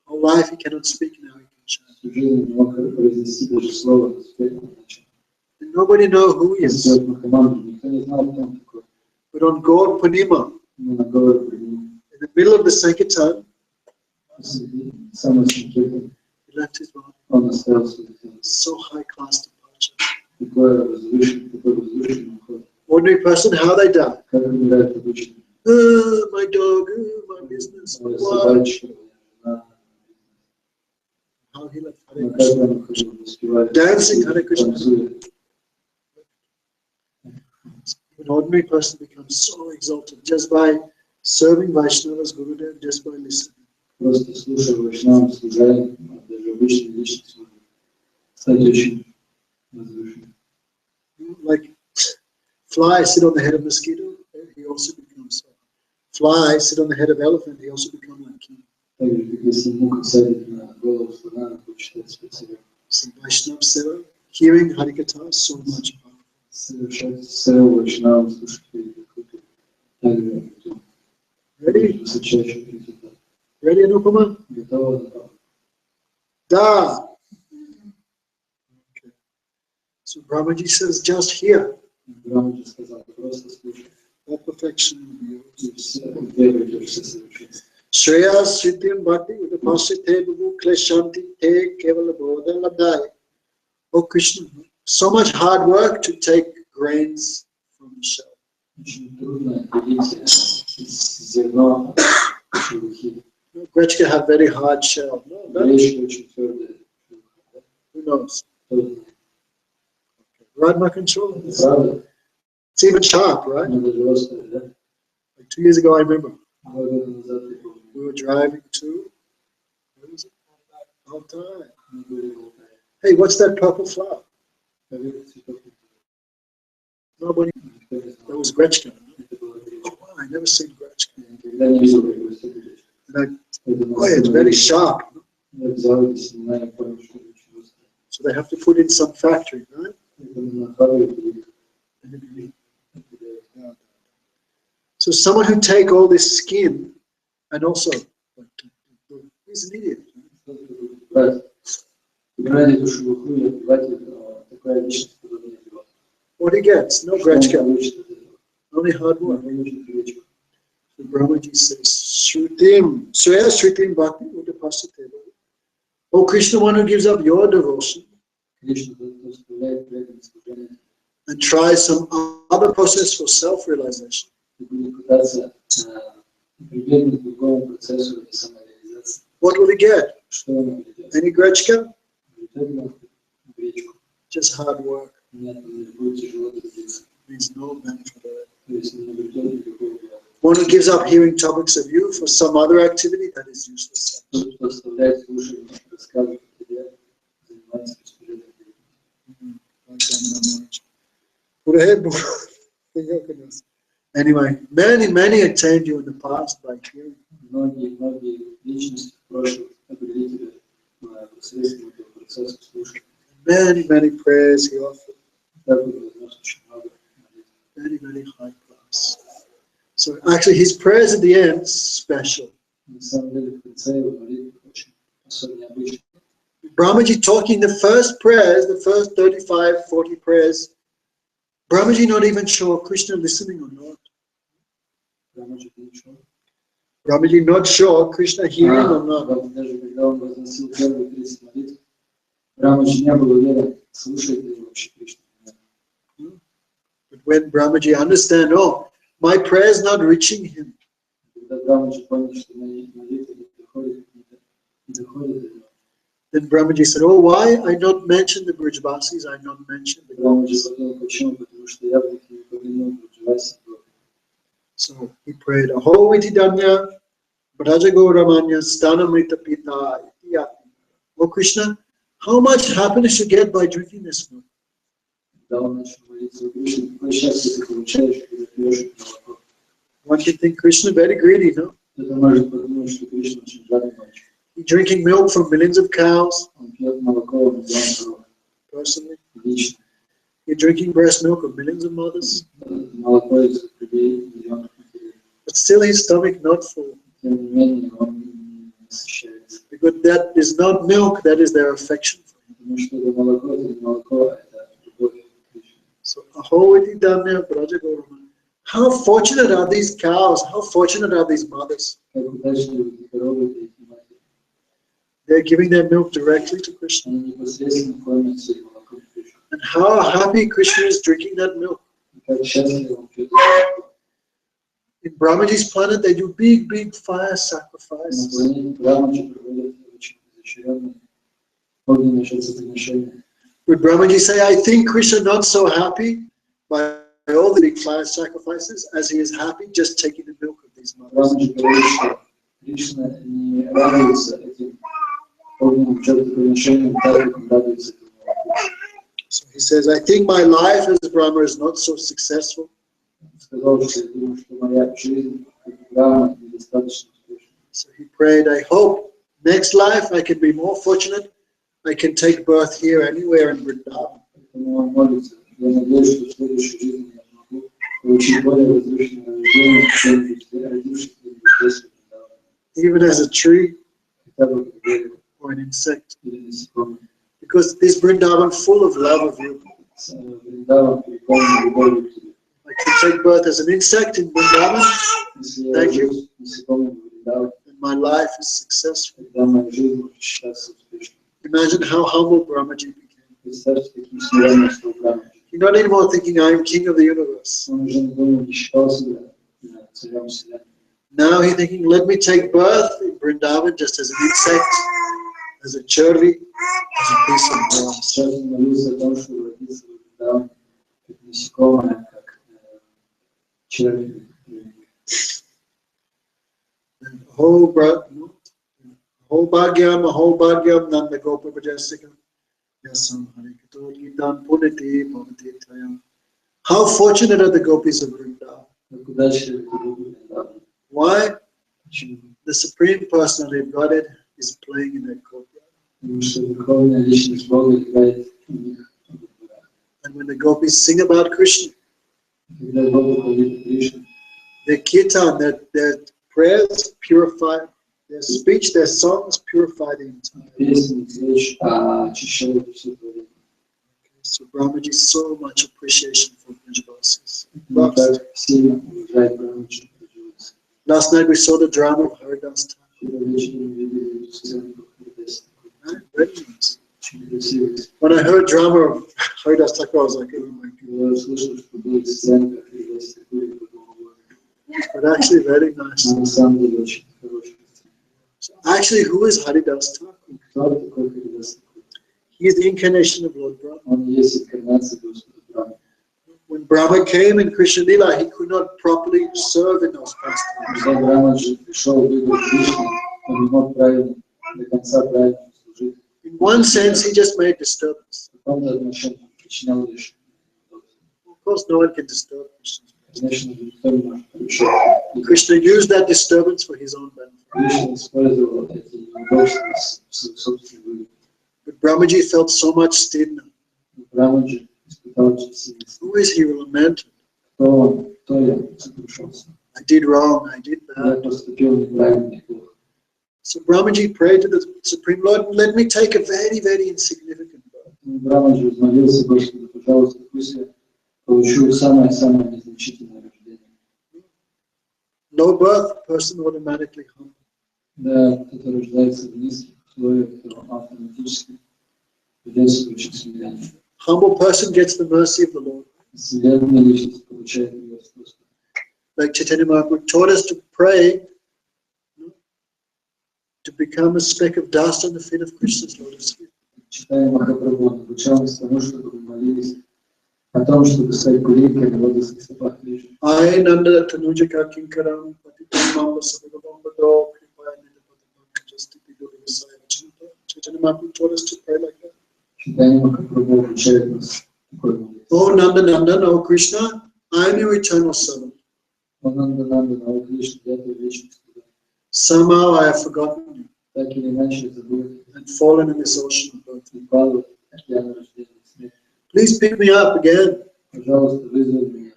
Whole life he cannot speak now. He can chant. Всю жизнь не мог произнести даже слово, теперь он начал. And nobody know who he is. Сделать команду, никто не знал, кто он такой. But on Gaur Purnima, Мы на голову придумали. in the middle of the Sankirtan, Самое секретное. left his body. Он оставил свое тело. So high class departure. Такой возвышенный уход. Ordinary person, how they die. Как умирает обычно? My dog, my business. Моя What? собачка, моя жена. How he left Hare Но как Krishna. он успевает Dancing Hare Krishna. танцует. An ordinary person becomes so exalted just by serving Vaishnavas, Gurudev, just by listening. Просто слушая вайшнавам, служая, даже обычной личности, можно стать очень возвышенным. Like fly sit on the head of mosquito, he also becomes so. Fly sit on the head of elephant, he also becomes like king. Так же, как если муха садит на голову слона, он будет считать себя царем. So Vaishnava Seva, hearing Harikatha is so much power. Совершать севу вайшнавам, слушать Харикатху, также Ready? высочайший результат. Ready, Anupama? Готово, готово. Da. Okay. So Brahmaji says, just here. Брахмаджи сказал, просто слушай. All perfection will be yours. И все веруйте, все совершенство. Shreya Siddhim Bhakti Udapasite Babu Kleshanti Te Kevala Bodha Labdai. Oh Krishna, so much hard work to take grains from the shell. Очень трудно делить зерно шелухи. Gretchka have very hard shell. No, Гречка очень твердая. who knows? Трудно. Radma control. Это правда? It's even sharp, right? Она даже острая, да? Like 2 years ago, I remember 2 года назад я помню. we were driving to, where was it? Altai. Мы были в Алтае. Hey, what's that purple flower? Поверх цветов Nobody. никто не That знал. was Gretchka. Это была гречка. Oh, wow, I never seen Gretchka. Я никогда не видел, как растет гречка. And Это oh, yeah, it's very sharp. Я взял и снимаю, понял, что это очень острое. So they have to put in some factory, right? Это на Харварде их Yeah. So someone who take all this skin and also, he's an idiot. брать. Убирать эту шелуху и отбивать это, такая личность, которая не берет. What he gets? No Что он Gretchka, получит от этого? only hard Он work. получит гречку. So Brahmaji says, Shrutim, Sweya Shrutim Bhakti Udapasite. Oh Krishna, one who gives up your devotion Кришна заставляет преданных служения and tries some other process for self-realization. и будет пытаться прибегнуть к другому процессу для самореализации. What will he get? Что он обретет? Any Gretchka? Обретет гречку. Just hard work. Нет, будет тяжело трудиться. Means no benefit of it. То есть не обретет никакого блага. One who gives up hearing topics of you for some other activity, that is useless. Тот, кто оставляет слушать рассказы о тебе, занимается бесполезной деятельностью. Anyway, many attained you in the past by hearing. Многие личности в прошлом обрели тебя посредством этого процесса слушания. Many prayers he offered. Так вот вознес очень много молитв. Very high class. So actually his prayers at the end special. На самом деле в конце его молитвы очень особенно необычные. Brahmaji talking the first prayers, the first 35, 40 prayers, Brahmaji not even sure Krishna listening or not. Brahmaji not sure Krishna hearing or not. Даже когда он возносил первые 30 молитв, Брахмаджи не был уверен, слушает ли его вообще Кришна. But when Brahmaji understand, oh, my prayer is not reaching him. Когда Брахмаджи понял, что мои молитвы не доходят до него, Then Brahmaji said, oh, why I not mention the Brijvasis, I not mention the Брахмаджи Gopis. подумал, почему? Потому что я в них не упомянул Браджаваси. So he prayed, Aho Vididanya, Braja Gauramanya, Stanamrita Pita, Itiyati. Oh Krishna, how much happiness you get by drinking this milk? Когда он начал молиться, Кришна, какое счастье ты получаешь, когда пьешь это молоко. One can think Krishna very greedy, no? Кто-то может подумать, что Кришна очень жадный мальчик. He's drinking milk from millions of cows, Он пьет молоко в миллион коров. personally. Лично. You're drinking breast milk of millions of mothers, Молоко из людей, миллионов матерей. but still his stomach not full. Тем не менее, он не насыщается. Because that is not milk, that is their affection for him. Потому что это не молоко, а это любовь к Кришне. So, Aho Vididanya, Braja Gauramanya. How fortunate are these cows? How fortunate are these mothers? Как удачливы эти коровы и эти матери. They're giving their milk directly to Krishna. Они непосредственно кормят своим молоком Кришну. And how happy Krishna is drinking that milk. И как счастливо он пьет. In Brahmaji's planet, they do big fire На sacrifices. планете Брамаджи проводят очень изощренные огненные жертвоприношения. Would Brahmaji say, I think Krishna not so happy by all the big fire sacrifices as he is happy just taking the milk of these mothers? Брамаджи говорит, что Кришна не радуется этим огненным жертвоприношениям так, как он радуется этому молоку. So he says, I think my life as Brahma is not so successful. Сказал, что я думаю, что моя жизнь как Брахма недостаточно успешна. So he prayed, I hope next life I can be more fortunate. I can take birth here anywhere in Vrindavan. Поэтому он молится. Я надеюсь, что в следующей жизни я могу получить более возвышенное рождение, чем родившись здесь, в Вриндаване. Even as a tree Хотя бы как дерево or an insect. или насекомое. Because this Vrindavan full of love of you. Вриндаван переполнен любовью к тебе. I can take birth as an insect in Vrindavan, Если я Thank you. рожусь насекомым в Вриндаване, and my life is successful. тогда моя жизнь будет счастливо успешной. Imagine how humble Brahmaji became. Представьте, каким смиренным стал Брахма. He's not anymore thinking, I am king of the universe. Он уже не думал, не считал себя царем вселенной. Now he's thinking, let me take birth in Vrindavan just as an insect, as a cherry, as a piece of grass. Сейчас он молился о том, чтобы родиться в Вриндаване, как насекомое, как человек. And whole bhagyam, nanda gopa bhajasika, yasam harikato gitan puniti bhavati tayam. How fortunate are the gopis of Vrindavan? Как удачливый ты был в Вриндаване. Why? Почему? The Supreme Personality of Godhead is playing in that courtyard. Потому что Верховная Личность Бога играет у них в дворах. And when the gopis sing about Krishna, Когда Бог говорит о Кришне, their kirtan, their prayers purify, their speech, their songs purify the entire. песни, речь очищают все творение. So Brahmaji, so much appreciation for Brajavasis. Мы так сильно уважаем Брамаджи. Last night we saw the drama of Haridas Thakur. Вчера вечером мы видели сцену Христа. Very nice. Очень красивая. When I heard drama of Haridas Thakur, I was like, oh my God. Я услышал, что была сцена Христа, But actually very nice. на самом деле очень хорошая сцена. So actually, who is Haridas Thakur? Кто такой Христа? He is the incarnation of Lord Brahma. Он есть инкарнация Господа Брахмы. When Brahma came in Krishna Lila, he could not properly serve in those pastimes. Когда Брамаджи пришел в игру Кришны, он не мог правильно, до конца правильно служить. In one sense, he just made disturbance. В каком-то отношении причинял лишь. Of course, no one can disturb Krishna. Конечно, никто не может пришел. Krishna used that disturbance for his own benefit. Кришна использовал эти неудобства в собственной выгоде. But Brahmaji felt so much stigma. Брамаджи испытал очень сильный стыд. Who is he? He lamented. Кто он? Кто я? Сокрушался. I did wrong. I did Я bad. поступил неправильно и плохо. So Brahmaji prayed to the Supreme Lord, let me take a very insignificant birth. Брамаджи взмолился Господу, пожалуйста, пусть я получу самое-самое незначительное рождение. Low birth, person automatically humble. Да, кто-то рождается в низких условиях, то автоматически придется очень смиренно. Humble person gets the mercy of the Lord. Смиренная личность получает милость Господа. Like Chaitanya Mahaprabhu taught us to pray to become a speck of dust on the feet of Krishna's lotus feet. Читая Махапрабху, он обучал нас тому, чтобы мы молились о том, чтобы стать куликой на лотосных стопах Кришны. I Nanda Tanujaka Kinkaram Patitam Mamba Sabhavambado Kripaya Nidapatapaka Justipi Guru Visaya Vachanata. Chaitanya Mahaprabhu taught us to pray like that. Читание Махапрабху обучает нас такой молитве. Oh Nanda Nanda, oh Krishna, I am your eternal servant. Нанда, о Кришна, я твой вечный слуга. Somehow I have forgotten you Так или иначе забыл and fallen in this ocean of birth. и пал в океан рождения и смерти. Please pick me up again Пожалуйста, вызволь меня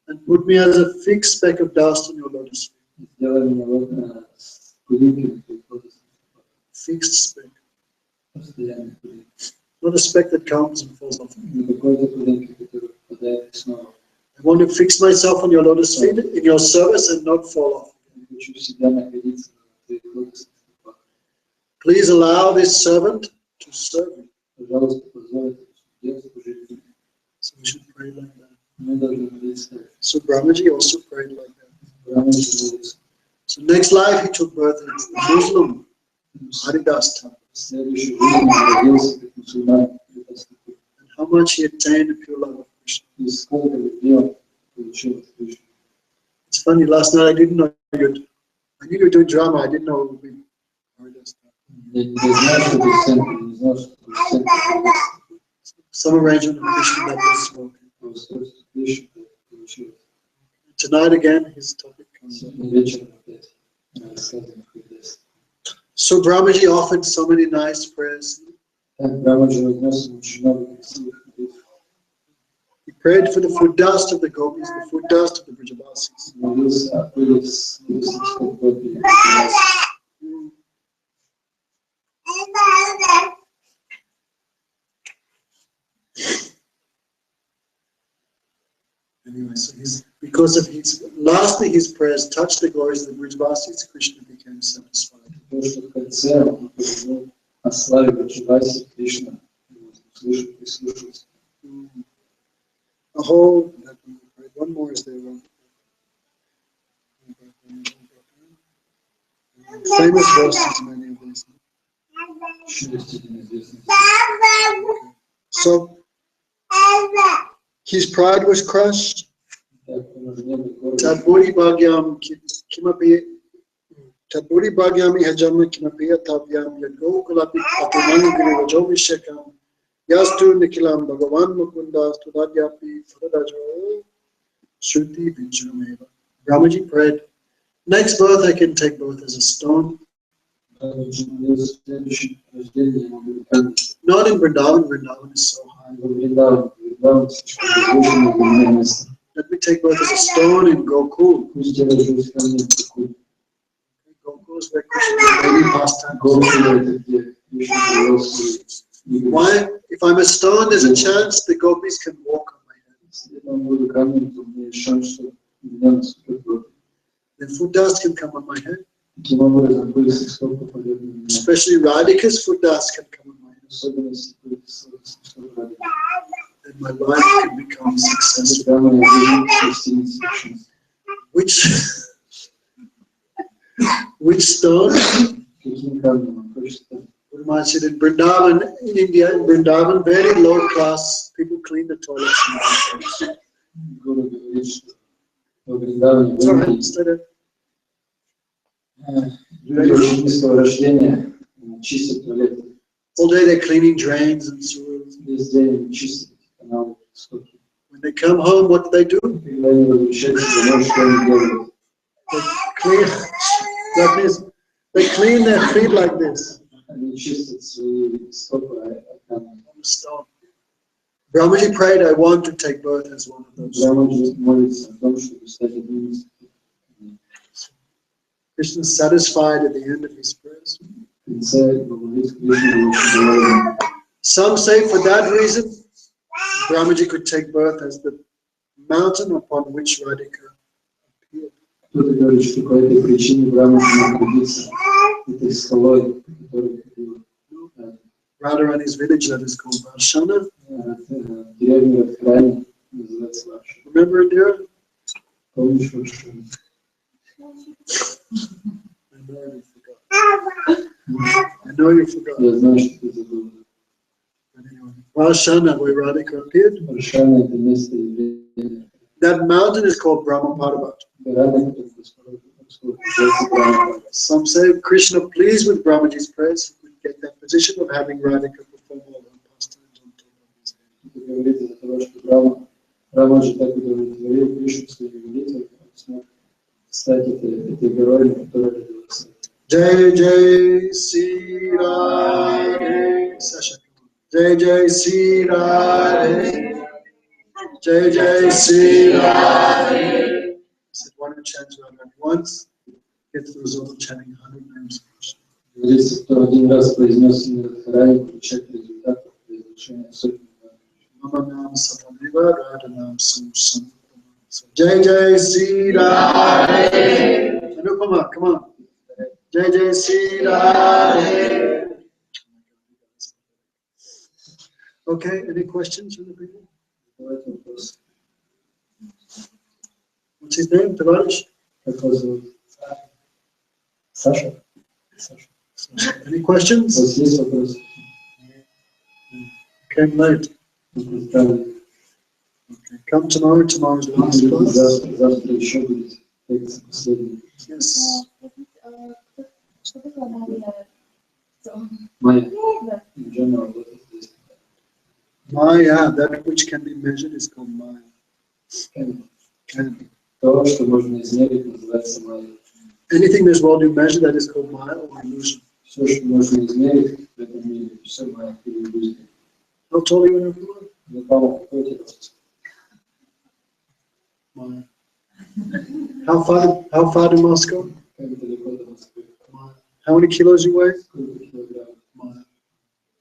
and put me as a fixed speck of dust on your lotus feet. и сделай меня с куликой на твоих лотосных стопах. Fixed speck. Постоянный кулик. Not a speck that comes and falls off. Не какой-то кулик, который попадает и снова. I want to fix myself on your lotus feet in your service and not fall off. Я хочу всегда находиться на твоих лотосных стопах. Please allow this servant to serve you. Пожалуйста, позвольте служить мне. So we should pray like that. Мы должны молиться так. So Brahmaji also prayed like that. Брамаджи молится. So next life he took birth as a Muslim, Haridas Thakur. В следующей жизни он родился как мусульманин. And how much he attained the pure love of Krishna. И сколько любви он получил от Кришны. It's funny, last night I didn't know I knew you were doing drama, I didn't know it would be Haridas Thakur. Я не знал, что ты в центре, не знал, что ты в центре. Some arrangement of Krishna that was spoken. Устройство Кришны получилось. Tonight again his topic comes up. Сегодня вечером опять рассказываем о Хриде. So Brahmaji offered so many nice prayers. Так Брамаджи вознес очень много красивых молитв. He prayed for the food dust of the gopis, the food dust of the Brajavasis. Молился о пыли с Гопи. Anyway, so because of lastly his prayers touched the glories of the Brajavasis, Krishna became satisfied. То, что в конце он упомянул о славе Браджаваси, Кришна услышал, прислушался. A whole, one more is there. Famous verses, many of these. So, his pride was crushed. Tadburi bhagyam hajam kimapi atavyam yadgo kulapi apunani girivajo vishekam yastu nikilam bhagavan mukunda studadyapi fadadajo shruti vinjameva. Brahmaji prayed, next birth I can take birth as a stone. Not in Vrindavan, Vrindavan is so high. Let me take birth as a stone in Gokul. Gokul is where Krishna pastimes. Why? If I'm a stone, there's a chance the gopis can walk on my head. Then food dust can come on my head. Especially Radhika's food dust can come on my head. Then my life can become successful. Which stone? Brahma said in Vrindavan, in India, in Vrindavan, very low class people clean the toilets. It's all right, stay there. All day they're cleaning drains and sewers. When they come home, what do? They clean their feet like this. Brahmaji prayed, I want to take birth as one of those. Krishna is satisfied at the end of his prayers. Some say for that reason, Brahmaji could take birth as the mountain upon which Radhika appeared. Кто-то говорит, что по этой причине Брамаджи мог родиться этой скалой, которая ходила. Radharani's village that is called Varshana. Деревня в Крайне называется Варшана. Remember Indira? Помнишь Варшану? I know you forgot. Я знаю, что ты забыл. Varshana, where Radhika appeared. Варшана — это место явления. That mountain is called Brahma Parvat. Some say Krishna, pleased with Brahmaji's prayers, he could get that position of having Radhika perform all her pastimes on top of his head. Брамаджи так удовлетворил Кришну своими молитвами, он смог стать этой героем, которая родилась. Jai Jai Sri Radhe Sasha. Jai Jai Sri Radhe. Jai Jai Sri Radhe. I said, why don't chant Radha once? Get the result of chanting 100 names of Krishna. Говорится, кто один раз произнес имя Радхарани, получает результат произношения сотни. Mama Nam Satameva Radha Nam Sam. Jai Jai Sri Radhe. Anupama, come on. Jai Jai Sri Radhe. Okay, any questions from the people? What's his name? Tavarish? Sasha. Any questions? Came late. Okay. Come tomorrow. Tomorrow's the last class. Yes. Maya. In general, what is this? Maya, that which can be measured is called Maya. Can. То, что можно измерить, называется майя. Anything that's well measured, that is called Maya or illusion. Все, что можно измерить в этом мире, все майя или иллюзия. How tall are you, everyone? Ну, по-моему, какой у тебя рост? Maya. How far to Moscow? Как далеко до Москвы? Maya. How many kilos you weigh? Сколько килограммов? Maya.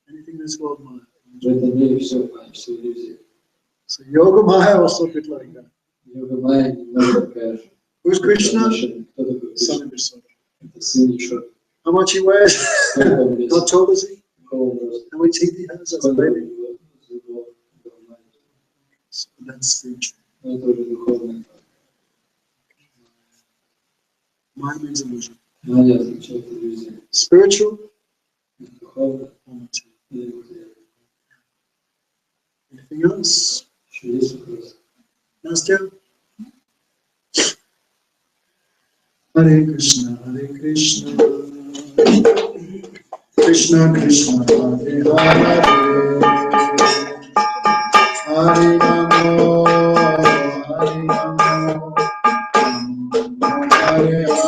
Anything that's called Maya. В этом мире все майя, все иллюзия. So Yoga Maya also a bit like that. Йога майя немного такая же. Who's Krishna? Кто такой Кришна? Son of Vishnu. Это сын Ишвары. How much he weighs? Сколько он весит? How tall is he? Какого он роста? How many teeth he has as a Сколько baby? его зубов до майя? So that's spiritual. Ну, это уже духовный. Maya means illusion. Майя означает иллюзия. Spiritual Духовный or material. или материальный. Anything else? Еще есть вопрос? Nastya? Hare Krishna, Krishna Krishna, Hare Hare, Hare Rama, Hare Rama, Hare Hare,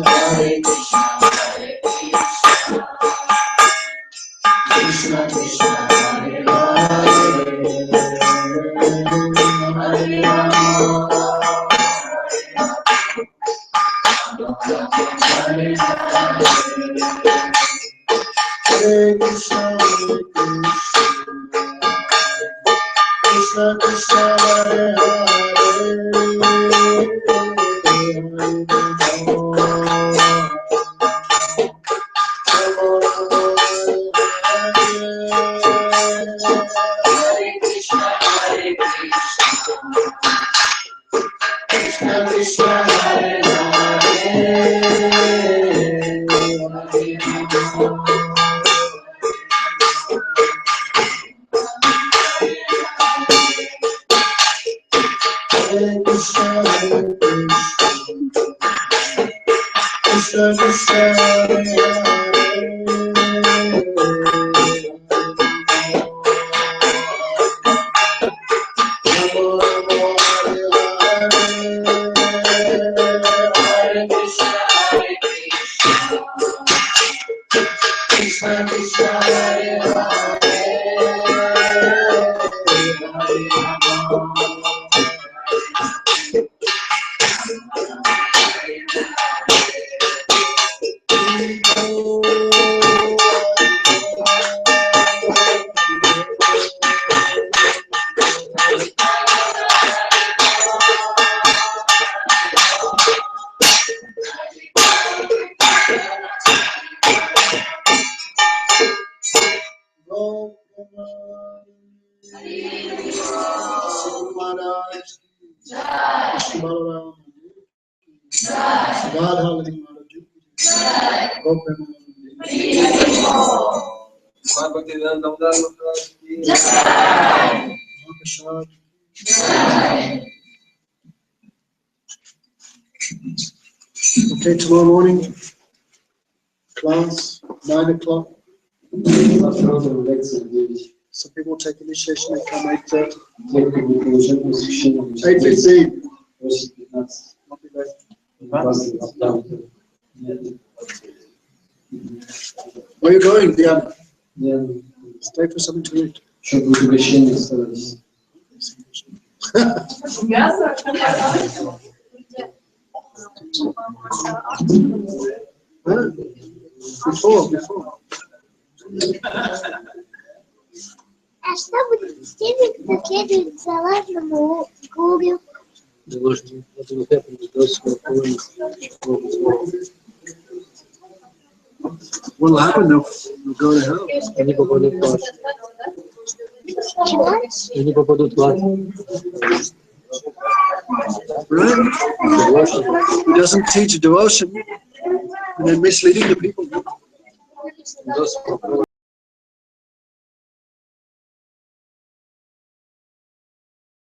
Hare Krishna, Krishna Krishna, Hare Hare, Hare Rama, Hare Krishna, Krishna Krishna, Hare Okay, tomorrow morning, class, 9 o'clock. Some people take initiation, they come 8:30. 8:15. Not be late. Where are you going, Diana? Stay for something to eat. Before. А что будет с теми, кто следует за ложному гуру? devotion, what will happen to those who are following Prabhupada's world? What will happen? They'll go to hell. Они попадут в ад. Они попадут в ад. Right? He doesn't teach devotion, and then misleading the people. Those who follow